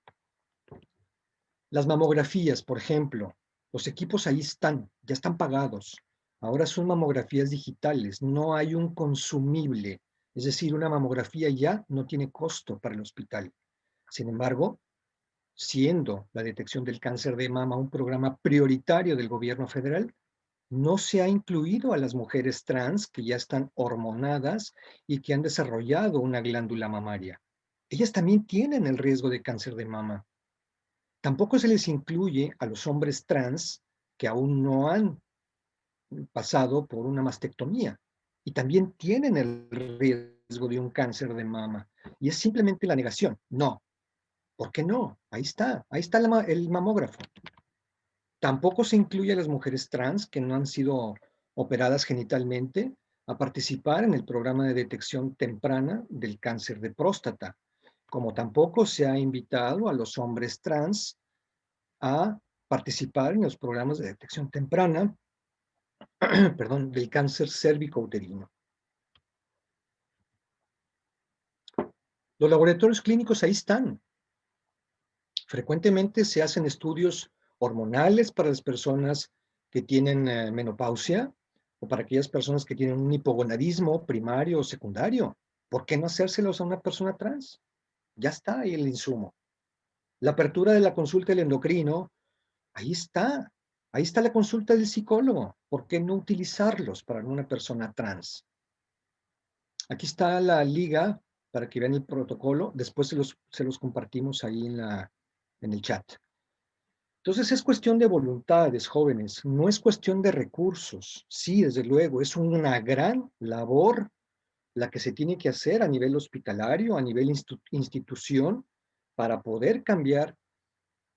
Las mamografías, por ejemplo, los equipos ahí están, ya están pagados. Ahora son mamografías digitales, no hay un consumible, es decir, una mamografía ya no tiene costo para el hospital. Sin embargo, siendo la detección del cáncer de mama un programa prioritario del gobierno federal, no se ha incluido a las mujeres trans que ya están hormonadas y que han desarrollado una glándula mamaria. Ellas también tienen el riesgo de cáncer de mama. Tampoco se les incluye a los hombres trans que aún no han pasado por una mastectomía y también tienen el riesgo de un cáncer de mama. Y es simplemente la negación. No, ¿por qué no? Ahí está el mamógrafo. Tampoco se incluye a las mujeres trans que no han sido operadas genitalmente a participar en el programa de detección temprana del cáncer de próstata, como tampoco se ha invitado a los hombres trans a participar en los programas de detección temprana, perdón, del cáncer cérvico-uterino. Los laboratorios clínicos ahí están. Frecuentemente se hacen estudios hormonales para las personas que tienen menopausia o para aquellas personas que tienen un hipogonadismo primario o secundario. ¿Por qué no hacérselos a una persona trans? Ya está ahí el insumo. La apertura de la consulta del endocrino, ahí está. Ahí está la consulta del psicólogo. ¿Por qué no utilizarlos para una persona trans? Aquí está la liga para que vean el protocolo. Después se los compartimos ahí en el chat. Entonces es cuestión de voluntades, jóvenes, no es cuestión de recursos. Sí, desde luego, es una gran labor la que se tiene que hacer a nivel hospitalario, a nivel institución, para poder cambiar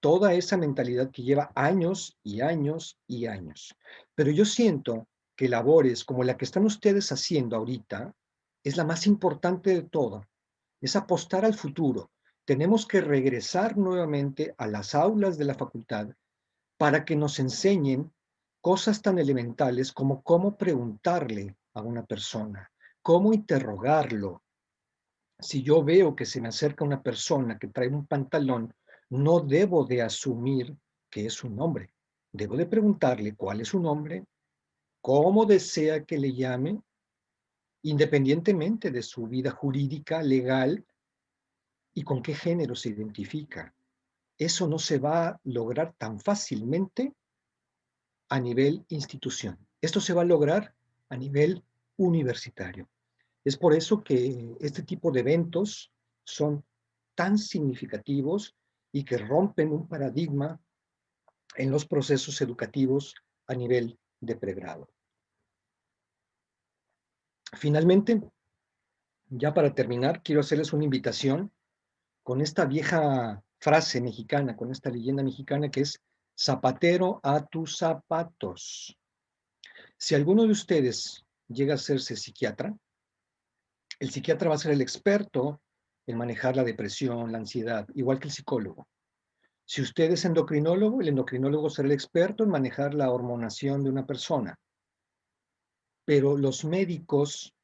toda esa mentalidad que lleva años y años y años. Pero yo siento que labores como la que están ustedes haciendo ahorita es la más importante de todo, es apostar al futuro. Tenemos que regresar nuevamente a las aulas de la facultad para que nos enseñen cosas tan elementales como cómo preguntarle a una persona, cómo interrogarlo. Si yo veo que se me acerca una persona que trae un pantalón, no debo de asumir que es un hombre. Debo de preguntarle cuál es su nombre, cómo desea que le llame, independientemente de su vida jurídica, legal y con qué género se identifica. Eso no se va a lograr tan fácilmente a nivel institución. Esto se va a lograr a nivel universitario. Es por eso que este tipo de eventos son tan significativos y que rompen un paradigma en los procesos educativos a nivel de pregrado. Finalmente, ya para terminar, quiero hacerles una invitación con esta vieja frase mexicana, con esta leyenda mexicana que es zapatero a tus zapatos. Si alguno de ustedes llega a hacerse psiquiatra, el psiquiatra va a ser el experto en manejar la depresión, la ansiedad, igual que el psicólogo. Si usted es endocrinólogo, el endocrinólogo será el experto en manejar la hormonación de una persona. Pero los médicos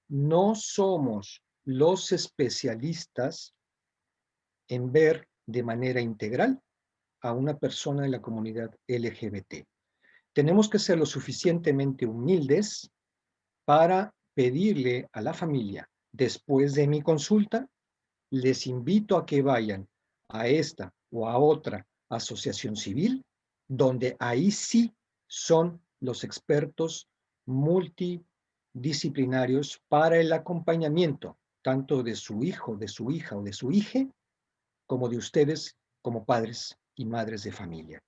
no somos los especialistas en ver de manera integral a una persona de la comunidad LGBT. Tenemos que ser lo suficientemente humildes para pedirle a la familia, después de mi consulta, les invito a que vayan a esta o a otra asociación civil, donde ahí sí son los expertos multidisciplinarios para el acompañamiento, tanto de su hijo, de su hija o de su hija, como de ustedes como padres y madres de familia.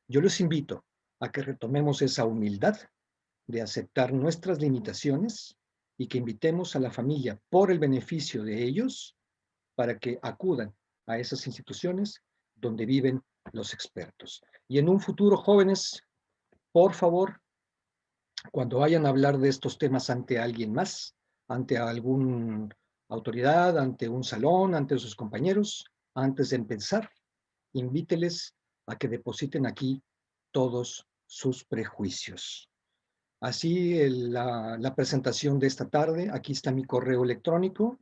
Yo les invito a que retomemos esa humildad de aceptar nuestras limitaciones y que invitemos a la familia por el beneficio de ellos para que acudan a esas instituciones donde viven los expertos. Y en un futuro, jóvenes, por favor, cuando vayan a hablar de estos temas ante alguien más, ante alguna autoridad, ante un salón, ante sus compañeros, antes de empezar, invíteles a que depositen aquí todos sus prejuicios. Así la presentación de esta tarde, aquí está mi correo electrónico,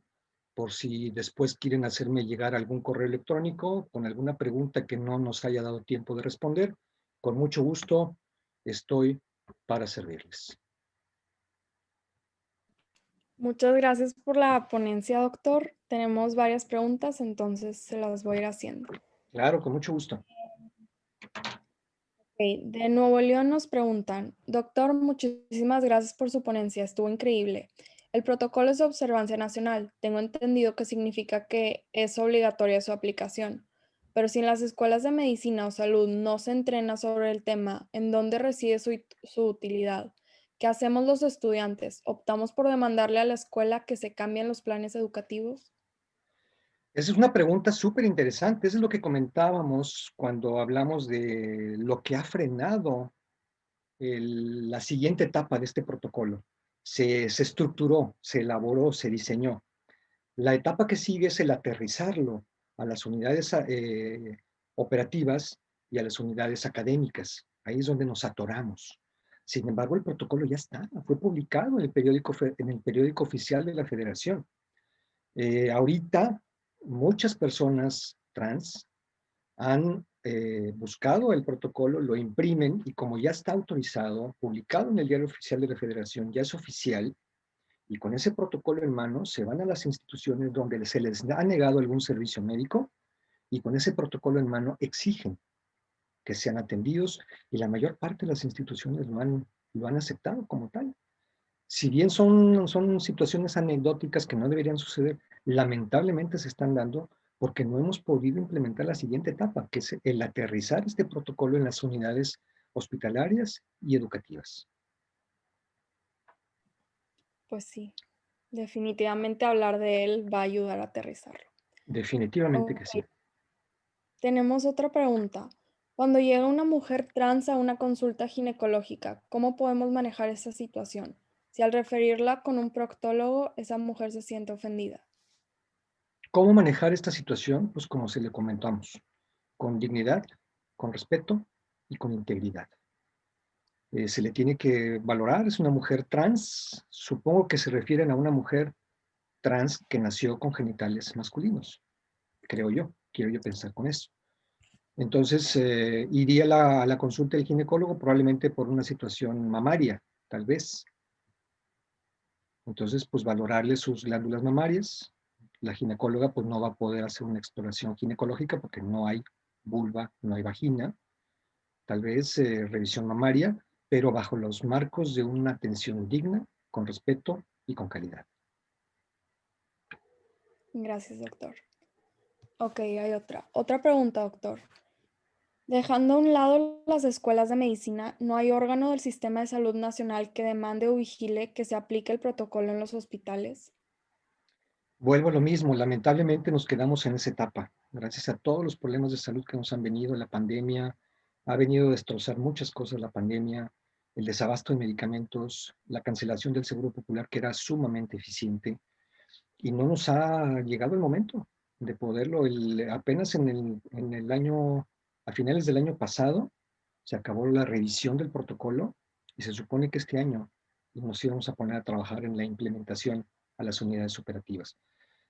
por si después quieren hacerme llegar algún correo electrónico con alguna pregunta que no nos haya dado tiempo de responder. Con mucho gusto estoy para servirles. Muchas gracias por la ponencia, doctor. Tenemos varias preguntas, entonces se las voy a ir haciendo. Claro, con mucho gusto. Ok, de Nuevo León nos preguntan, doctor, muchísimas gracias por su ponencia, estuvo increíble. El protocolo es de observancia nacional. Tengo entendido que significa que es obligatoria su aplicación, pero si en las escuelas de medicina o salud no se entrena sobre el tema, ¿en dónde reside su utilidad? ¿Qué hacemos los estudiantes? ¿Optamos por demandarle a la escuela que se cambien los planes educativos? Esa es una pregunta súper interesante. Eso es lo que comentábamos cuando hablamos de lo que ha frenado la siguiente etapa de este protocolo. Se estructuró, se elaboró, se diseñó. La etapa que sigue es el aterrizarlo a las unidades operativas y a las unidades académicas. Ahí es donde nos atoramos. Sin embargo, el protocolo ya está, fue publicado en el periódico oficial de la Federación. Ahorita, muchas personas trans han buscado el protocolo, lo imprimen y como ya está autorizado, publicado en el Diario Oficial de la Federación, ya es oficial, y con ese protocolo en mano se van a las instituciones donde se les ha negado algún servicio médico y con ese protocolo en mano exigen que sean atendidos y la mayor parte de las instituciones lo han aceptado como tal. Si bien son situaciones anecdóticas que no deberían suceder, lamentablemente se están dando porque no hemos podido implementar la siguiente etapa, que es el aterrizar este protocolo en las unidades hospitalarias y educativas. Pues sí, definitivamente hablar de él va a ayudar a aterrizarlo. Definitivamente que Ok, sí. Tenemos otra pregunta. Cuando llega una mujer trans a una consulta ginecológica, ¿cómo podemos manejar esta situación? Si al referirla con un proctólogo, esa mujer se siente ofendida. ¿Cómo manejar esta situación? Pues como se le comentamos, con dignidad, con respeto y con integridad. Se le tiene que valorar, es una mujer trans, supongo que se refieren a una mujer trans que nació con genitales masculinos, creo yo, quiero yo pensar con eso. Entonces, iría a la consulta del ginecólogo probablemente por una situación mamaria, tal vez. Entonces, pues valorarle sus glándulas mamarias. La ginecóloga pues no va a poder hacer una exploración ginecológica porque no hay vulva, no hay vagina. Tal vez revisión mamaria, pero bajo los marcos de una atención digna, con respeto y con calidad. Gracias, doctor. Ok, hay otra. Otra pregunta, doctor. Dejando a un lado las escuelas de medicina, ¿no hay órgano del Sistema de Salud Nacional que demande o vigile que se aplique el protocolo en los hospitales? Vuelvo a lo mismo, lamentablemente nos quedamos en esa etapa. Gracias a todos los problemas de salud que nos han venido, la pandemia ha venido a destrozar muchas cosas, la pandemia, el desabasto de medicamentos, la cancelación del Seguro Popular que era sumamente eficiente y no nos ha llegado el momento de poderlo. Apenas en el año, a finales del año pasado, se acabó la revisión del protocolo y se supone que este año nos íbamos a poner a trabajar en la implementación a las unidades operativas.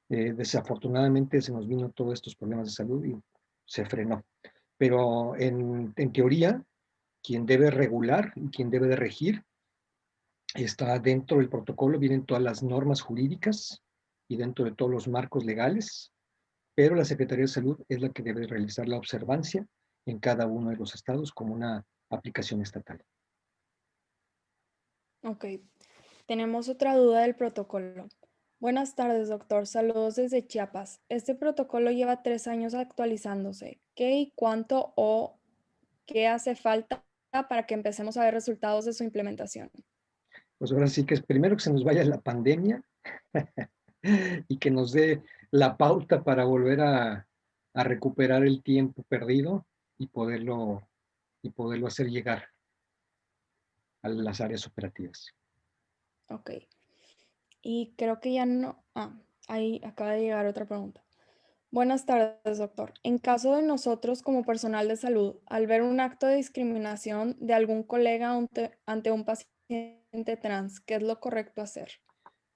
Desafortunadamente se nos vino todos estos problemas de salud y se frenó. Pero en teoría, quien debe regular y quien debe de regir está dentro del protocolo, vienen todas las normas jurídicas y dentro de todos los marcos legales, pero la Secretaría de Salud es la que debe realizar la observancia en cada uno de los estados como una aplicación estatal. Ok. Tenemos otra duda del protocolo. Buenas tardes, doctor. Saludos desde Chiapas. Este protocolo lleva 3 años actualizándose. ¿Qué y cuánto o qué hace falta para que empecemos a ver resultados de su implementación? Pues ahora sí que es primero que se nos vaya la pandemia y que nos dé la pauta para volver a recuperar el tiempo perdido y y poderlo hacer llegar a las áreas operativas. Ok. Y creo que ya no. Ahí acaba de llegar otra pregunta. Buenas tardes, doctor. En caso de nosotros como personal de salud, al ver un acto de discriminación de algún colega ante un paciente trans, ¿qué es lo correcto hacer?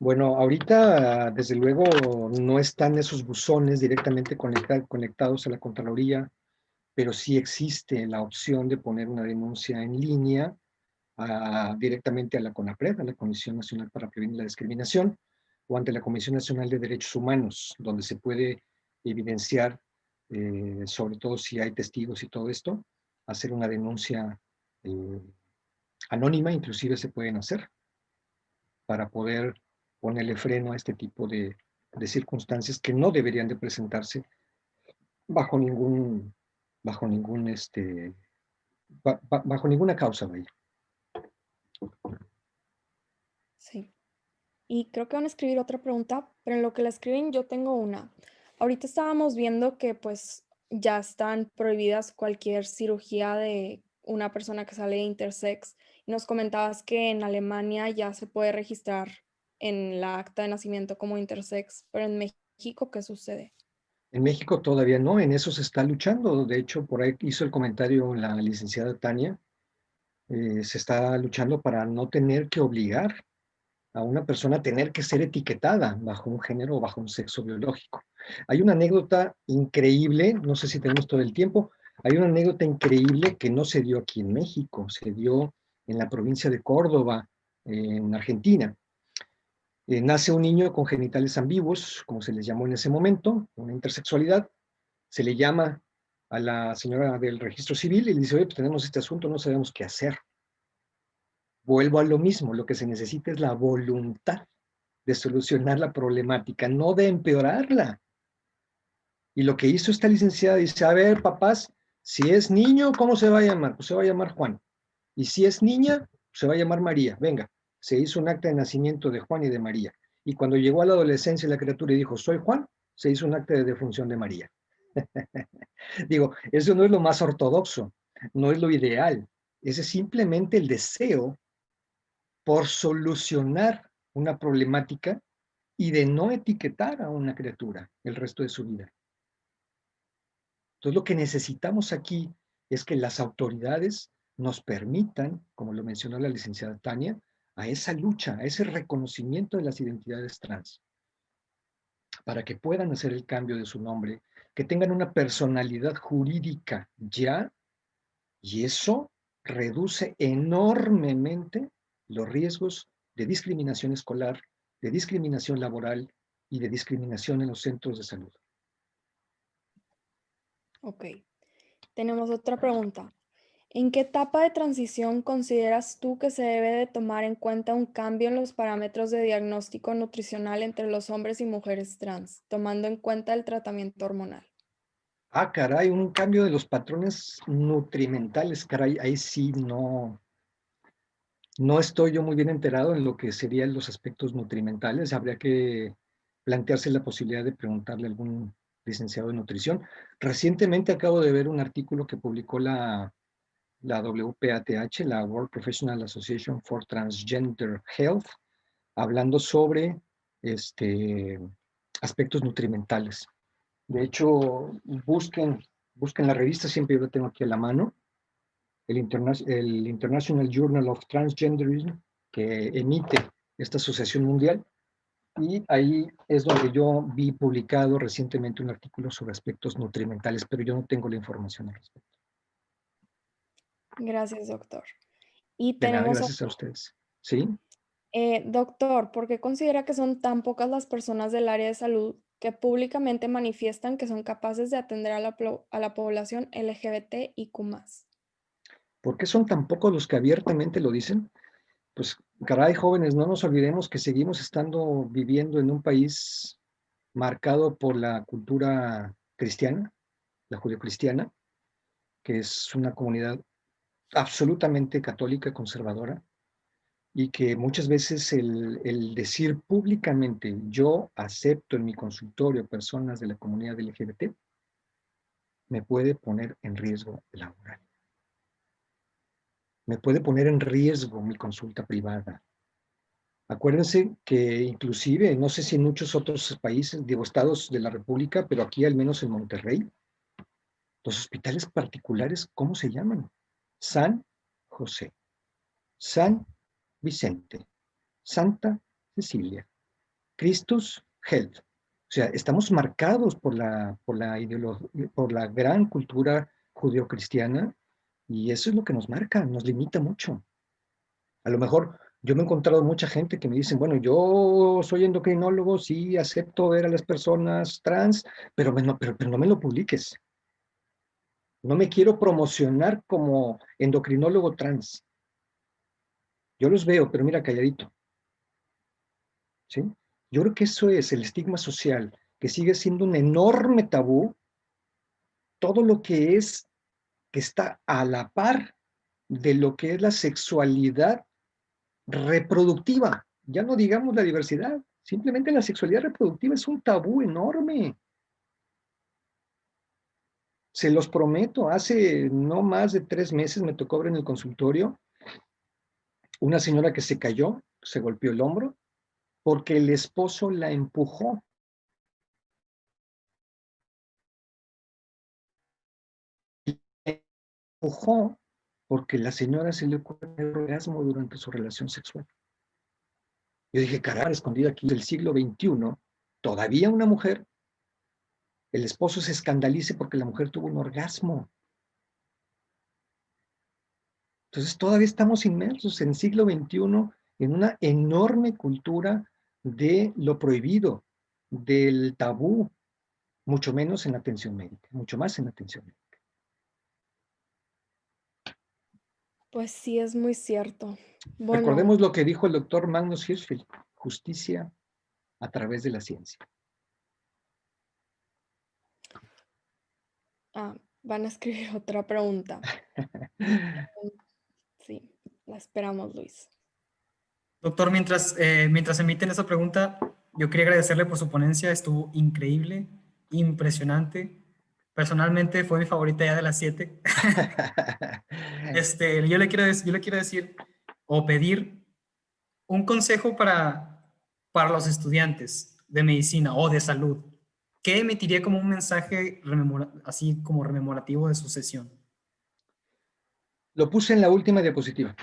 Bueno, ahorita desde luego no están esos buzones directamente conectados a la Contraloría, pero sí existe la opción de poner una denuncia en línea directamente a la CONAPRED, a la Comisión Nacional para Prevenir la Discriminación, o ante la Comisión Nacional de Derechos Humanos, donde se puede evidenciar, sobre todo si hay testigos y todo esto, hacer una denuncia eh, anónima, inclusive se pueden hacer, para poder ponerle freno a este tipo de circunstancias que no deberían de presentarse bajo ningún, bajo ningún, bajo ninguna causa, vaya. Sí. Y creo que van a escribir otra pregunta, pero en lo que la escriben yo tengo una. Ahorita estábamos viendo que pues ya están prohibidas cualquier cirugía de una persona que sale de intersex. Y nos comentabas que en Alemania ya se puede registrar en la acta de nacimiento como intersex, pero en México, ¿qué sucede? En México todavía no, en eso se está luchando. De hecho, por ahí hizo el comentario la licenciada Tania, se está luchando para no tener que obligar a una persona a tener que ser etiquetada bajo un género o bajo un sexo biológico. Hay una anécdota increíble, no sé si tenemos todo el tiempo, hay una anécdota increíble que no se dio aquí en México, se dio en la provincia de Córdoba, en Argentina. Nace un niño con genitales ambiguos, como se les llamó en ese momento, una intersexualidad. Se le llama a la señora del registro civil y le dice, oye, pues tenemos este asunto, no sabemos qué hacer. Vuelvo a lo mismo, lo que se necesita es la voluntad de solucionar la problemática, no de empeorarla. Y lo que hizo esta licenciada dice, a ver, papás, si es niño, ¿cómo se va a llamar? Pues se va a llamar Juan. Y si es niña, se va a llamar María. Venga, se hizo un acta de nacimiento de Juan y de María. Y cuando llegó a la adolescencia la criatura y dijo, soy Juan, se hizo un acta de defunción de María. Digo, eso no es lo más ortodoxo, no es lo ideal. Ese es simplemente el deseo por solucionar una problemática y de no etiquetar a una criatura el resto de su vida. Entonces, lo que necesitamos aquí es que las autoridades nos permitan, como lo mencionó la licenciada Tania, a esa lucha, a ese reconocimiento de las identidades trans, para que puedan hacer el cambio de su nombre, que tengan una personalidad jurídica ya, y eso reduce enormemente los riesgos de discriminación escolar, de discriminación laboral y de discriminación en los centros de salud. Ok. Tenemos otra pregunta. ¿En qué etapa de transición consideras tú que se debe de tomar en cuenta un cambio en los parámetros de diagnóstico nutricional entre los hombres y mujeres trans, tomando en cuenta el tratamiento hormonal? Ah, caray, un cambio de los patrones nutrimentales, caray, ahí sí no estoy yo muy bien enterado en lo que serían los aspectos nutrimentales. Habría que plantearse la posibilidad de preguntarle a algún licenciado de nutrición. Recientemente acabo de ver un artículo que publicó la WPATH, la World Professional Association for Transgender Health, hablando sobre aspectos nutrimentales. De hecho, busquen la revista, siempre yo la tengo aquí a la mano, el International Journal of Transgenderism, que emite esta asociación mundial, y ahí es donde yo vi publicado recientemente un artículo sobre aspectos nutrimentales, pero yo no tengo la información al respecto. Gracias, doctor. Y De nada, tenemos gracias a otra. ustedes. ¿Sí? Doctor, ¿por qué considera que son tan pocas las personas del área de salud que públicamente manifiestan que son capaces de atender a la población LGBT y Q+? ¿Por qué son tan pocos los que abiertamente lo dicen? Pues, caray, jóvenes, no nos olvidemos que seguimos estando viviendo en un país marcado por la cultura cristiana, la judeocristiana, que es una comunidad absolutamente católica, conservadora, y que muchas veces el decir públicamente, yo acepto en mi consultorio personas de la comunidad LGBT, me puede poner en riesgo laboral. Me puede poner en riesgo mi consulta privada. Acuérdense que inclusive, no sé si en muchos otros países, digo, estados de la República, pero aquí al menos en Monterrey, los hospitales particulares, ¿cómo se llaman? San José, San Vicente, Santa Cecilia, Christus Health. O sea, estamos marcados por la gran cultura judeocristiana, y eso es lo que nos marca, nos limita mucho. A lo mejor yo me he encontrado mucha gente que me dicen, bueno, yo soy endocrinólogo, sí, acepto ver a las personas trans, pero no me lo publiques. No me quiero promocionar como endocrinólogo trans. Yo los veo, pero mira, calladito. ¿Sí? Yo creo que eso es el estigma social, que sigue siendo un enorme tabú, todo lo que está a la par de lo que es la sexualidad reproductiva. Ya no digamos la diversidad, simplemente la sexualidad reproductiva es un tabú enorme. Se los prometo, hace no más de 3 meses me tocó ver en el consultorio una señora que se cayó, se golpeó el hombro, porque el esposo la empujó porque la señora se le ocurrió el orgasmo durante su relación sexual. Yo dije, caramba, escondido aquí del siglo XXI, todavía una mujer, el esposo se escandalice porque la mujer tuvo un orgasmo. Entonces todavía estamos inmersos en el siglo XXI en una enorme cultura de lo prohibido, del tabú, mucho menos en la atención médica, mucho más en la atención médica. Pues sí, es muy cierto. Bueno, Recordemos lo que dijo el doctor Magnus Hirschfeld, justicia a través de la ciencia. van a escribir otra pregunta. Sí, la esperamos, Luis. Doctor, mientras emiten esa pregunta, yo quería agradecerle por su ponencia, estuvo increíble, impresionante. Personalmente fue mi favorita ya de las 7. Yo le quiero decir o pedir un consejo para los estudiantes de medicina o de salud. ¿Qué emitiría como un mensaje así como rememorativo de su sesión? Lo puse en la última diapositiva.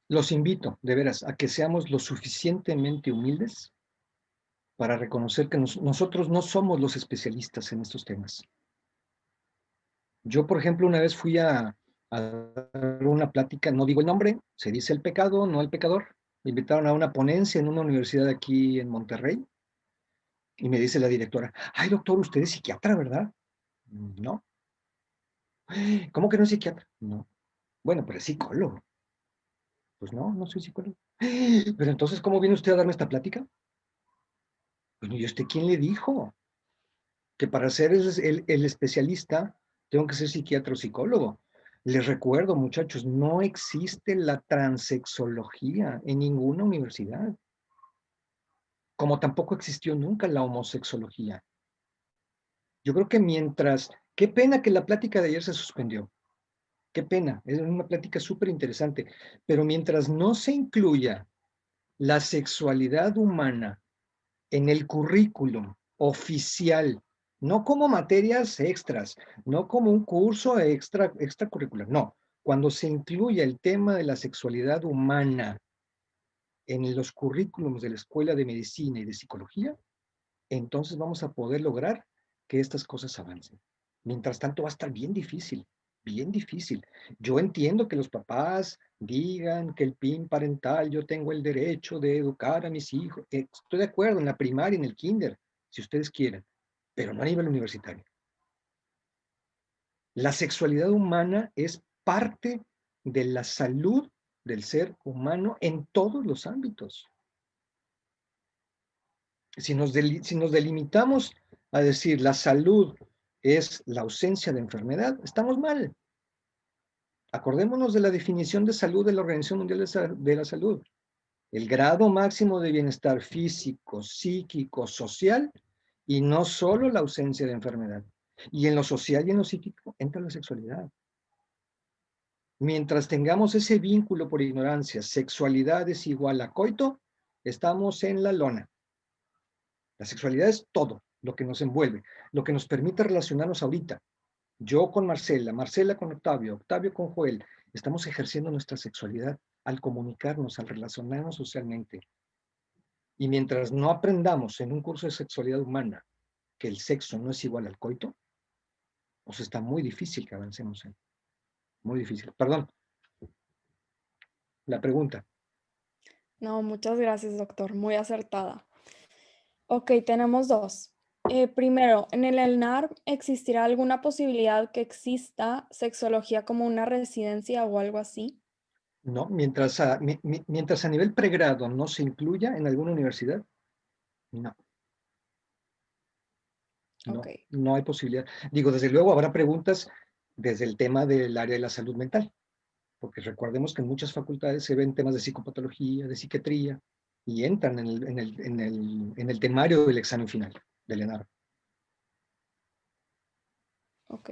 Los invito, de veras, a que seamos lo suficientemente humildes para reconocer que nosotros no somos los especialistas en estos temas. Yo, por ejemplo, una vez fui a dar una plática, no digo el nombre, se dice el pecado, no el pecador. Me invitaron a una ponencia en una universidad aquí en Monterrey y me dice la directora, ay, doctor, usted es psiquiatra, ¿verdad? No. ¿Cómo que no es psiquiatra? No. Bueno, pero es psicólogo. Pues no, no soy psicólogo. Pero entonces, ¿cómo viene usted a darme esta plática? Pues ¿y usted quién le dijo? Que para ser el especialista tengo que ser psiquiatra o psicólogo. Les recuerdo, muchachos, no existe la transexología en ninguna universidad, como tampoco existió nunca la homosexología. Yo creo que qué pena que la plática de ayer se suspendió, qué pena, es una plática súper interesante, pero mientras no se incluya la sexualidad humana en el currículum oficial, no como materias extras, no como un curso extracurricular, no. Cuando se incluya el tema de la sexualidad humana en los currículums de la Escuela de Medicina y de Psicología, entonces vamos a poder lograr que estas cosas avancen. Mientras tanto va a estar bien difícil, bien difícil. Yo entiendo que los papás digan que el PIN parental, yo tengo el derecho de educar a mis hijos. Estoy de acuerdo, en la primaria, en el kinder, si ustedes quieren, pero no a nivel universitario. La sexualidad humana es parte de la salud del ser humano en todos los ámbitos. Si nos delimitamos a decir la salud es la ausencia de enfermedad, estamos mal. Acordémonos de la definición de salud de la Organización Mundial de la Salud. El grado máximo de bienestar físico, psíquico, social, y no solo la ausencia de enfermedad. Y en lo social y en lo psíquico entra la sexualidad. Mientras tengamos ese vínculo por ignorancia, sexualidad es igual a coito, estamos en la lona. La sexualidad es todo lo que nos envuelve, lo que nos permite relacionarnos ahorita. Yo con Marcela, Marcela con Octavio, Octavio con Joel, estamos ejerciendo nuestra sexualidad al comunicarnos, al relacionarnos socialmente. Y mientras no aprendamos en un curso de sexualidad humana que el sexo no es igual al coito, pues está muy difícil que avancemos en. Muy difícil. Perdón, la pregunta. No, muchas gracias, doctor. Muy acertada. Ok, tenemos dos. Primero, ¿en el ELNAR existirá alguna posibilidad que exista sexología como una residencia o algo así? No, mientras a nivel pregrado no se incluya en alguna universidad, no, Ok, no hay posibilidad. Digo, desde luego habrá preguntas desde el tema del área de la salud mental, porque recordemos que en muchas facultades se ven temas de psicopatología, de psiquiatría, y entran en el temario del examen final del ENAR. ok.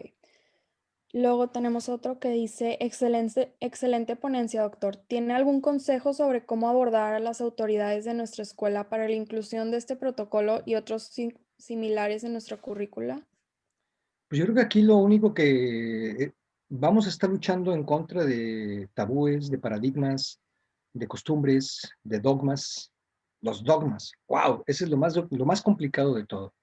Luego tenemos otro que dice, excelente, excelente ponencia, doctor. ¿Tiene algún consejo sobre cómo abordar a las autoridades de nuestra escuela para la inclusión de este protocolo y otros similares en nuestra currícula? Pues yo creo que aquí lo único que vamos a estar luchando en contra de tabúes, de paradigmas, de costumbres, de dogmas. Los dogmas, wow, ese es lo más complicado de todo.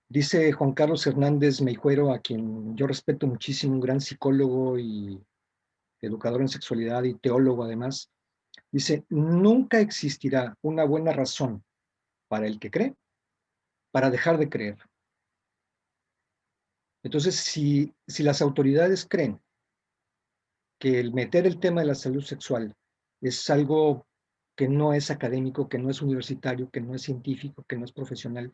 Dice Juan Carlos Hernández Meijuero, a quien yo respeto muchísimo, un gran psicólogo y educador en sexualidad y teólogo además, dice, nunca existirá una buena razón para el que cree para dejar de creer. Entonces, si las autoridades creen que el meter el tema de la salud sexual es algo que no es académico, que no es universitario, que no es científico, que no es profesional,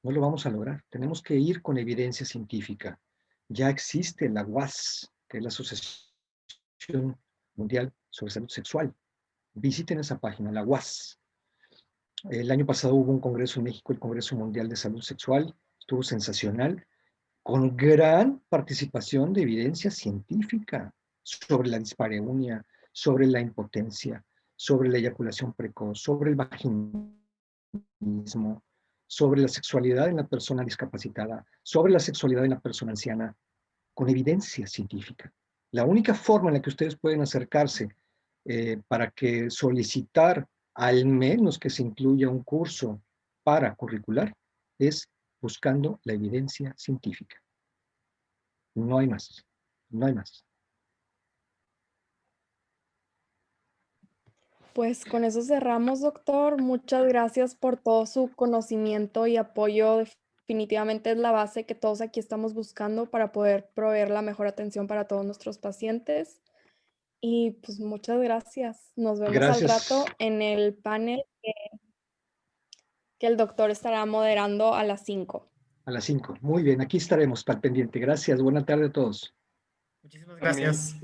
no lo vamos a lograr. Tenemos que ir con evidencia científica. Ya existe la UAS, que es la Asociación Mundial sobre Salud Sexual. Visiten esa página, la UAS. El año pasado hubo un congreso en México, el Congreso Mundial de Salud Sexual. estuvo sensacional, con gran participación de evidencia científica sobre la dispareunia, sobre la impotencia, sobre la eyaculación precoz, sobre el vaginismo, sobre la sexualidad en la persona discapacitada, sobre la sexualidad en la persona anciana, con evidencia científica. La única forma en la que ustedes pueden acercarse para que solicitar al menos que se incluya un curso paracurricular es buscando la evidencia científica. No hay más, no hay más. Pues con eso cerramos, doctor. Muchas gracias por todo su conocimiento y apoyo. Definitivamente es la base que todos aquí estamos buscando para poder proveer la mejor atención para todos nuestros pacientes. Y pues muchas gracias. Nos vemos al rato Gracias. en el panel que el doctor estará moderando a las 5. A las 5. Muy bien, aquí estaremos para el pendiente. Gracias, buena tarde a todos. Muchísimas gracias.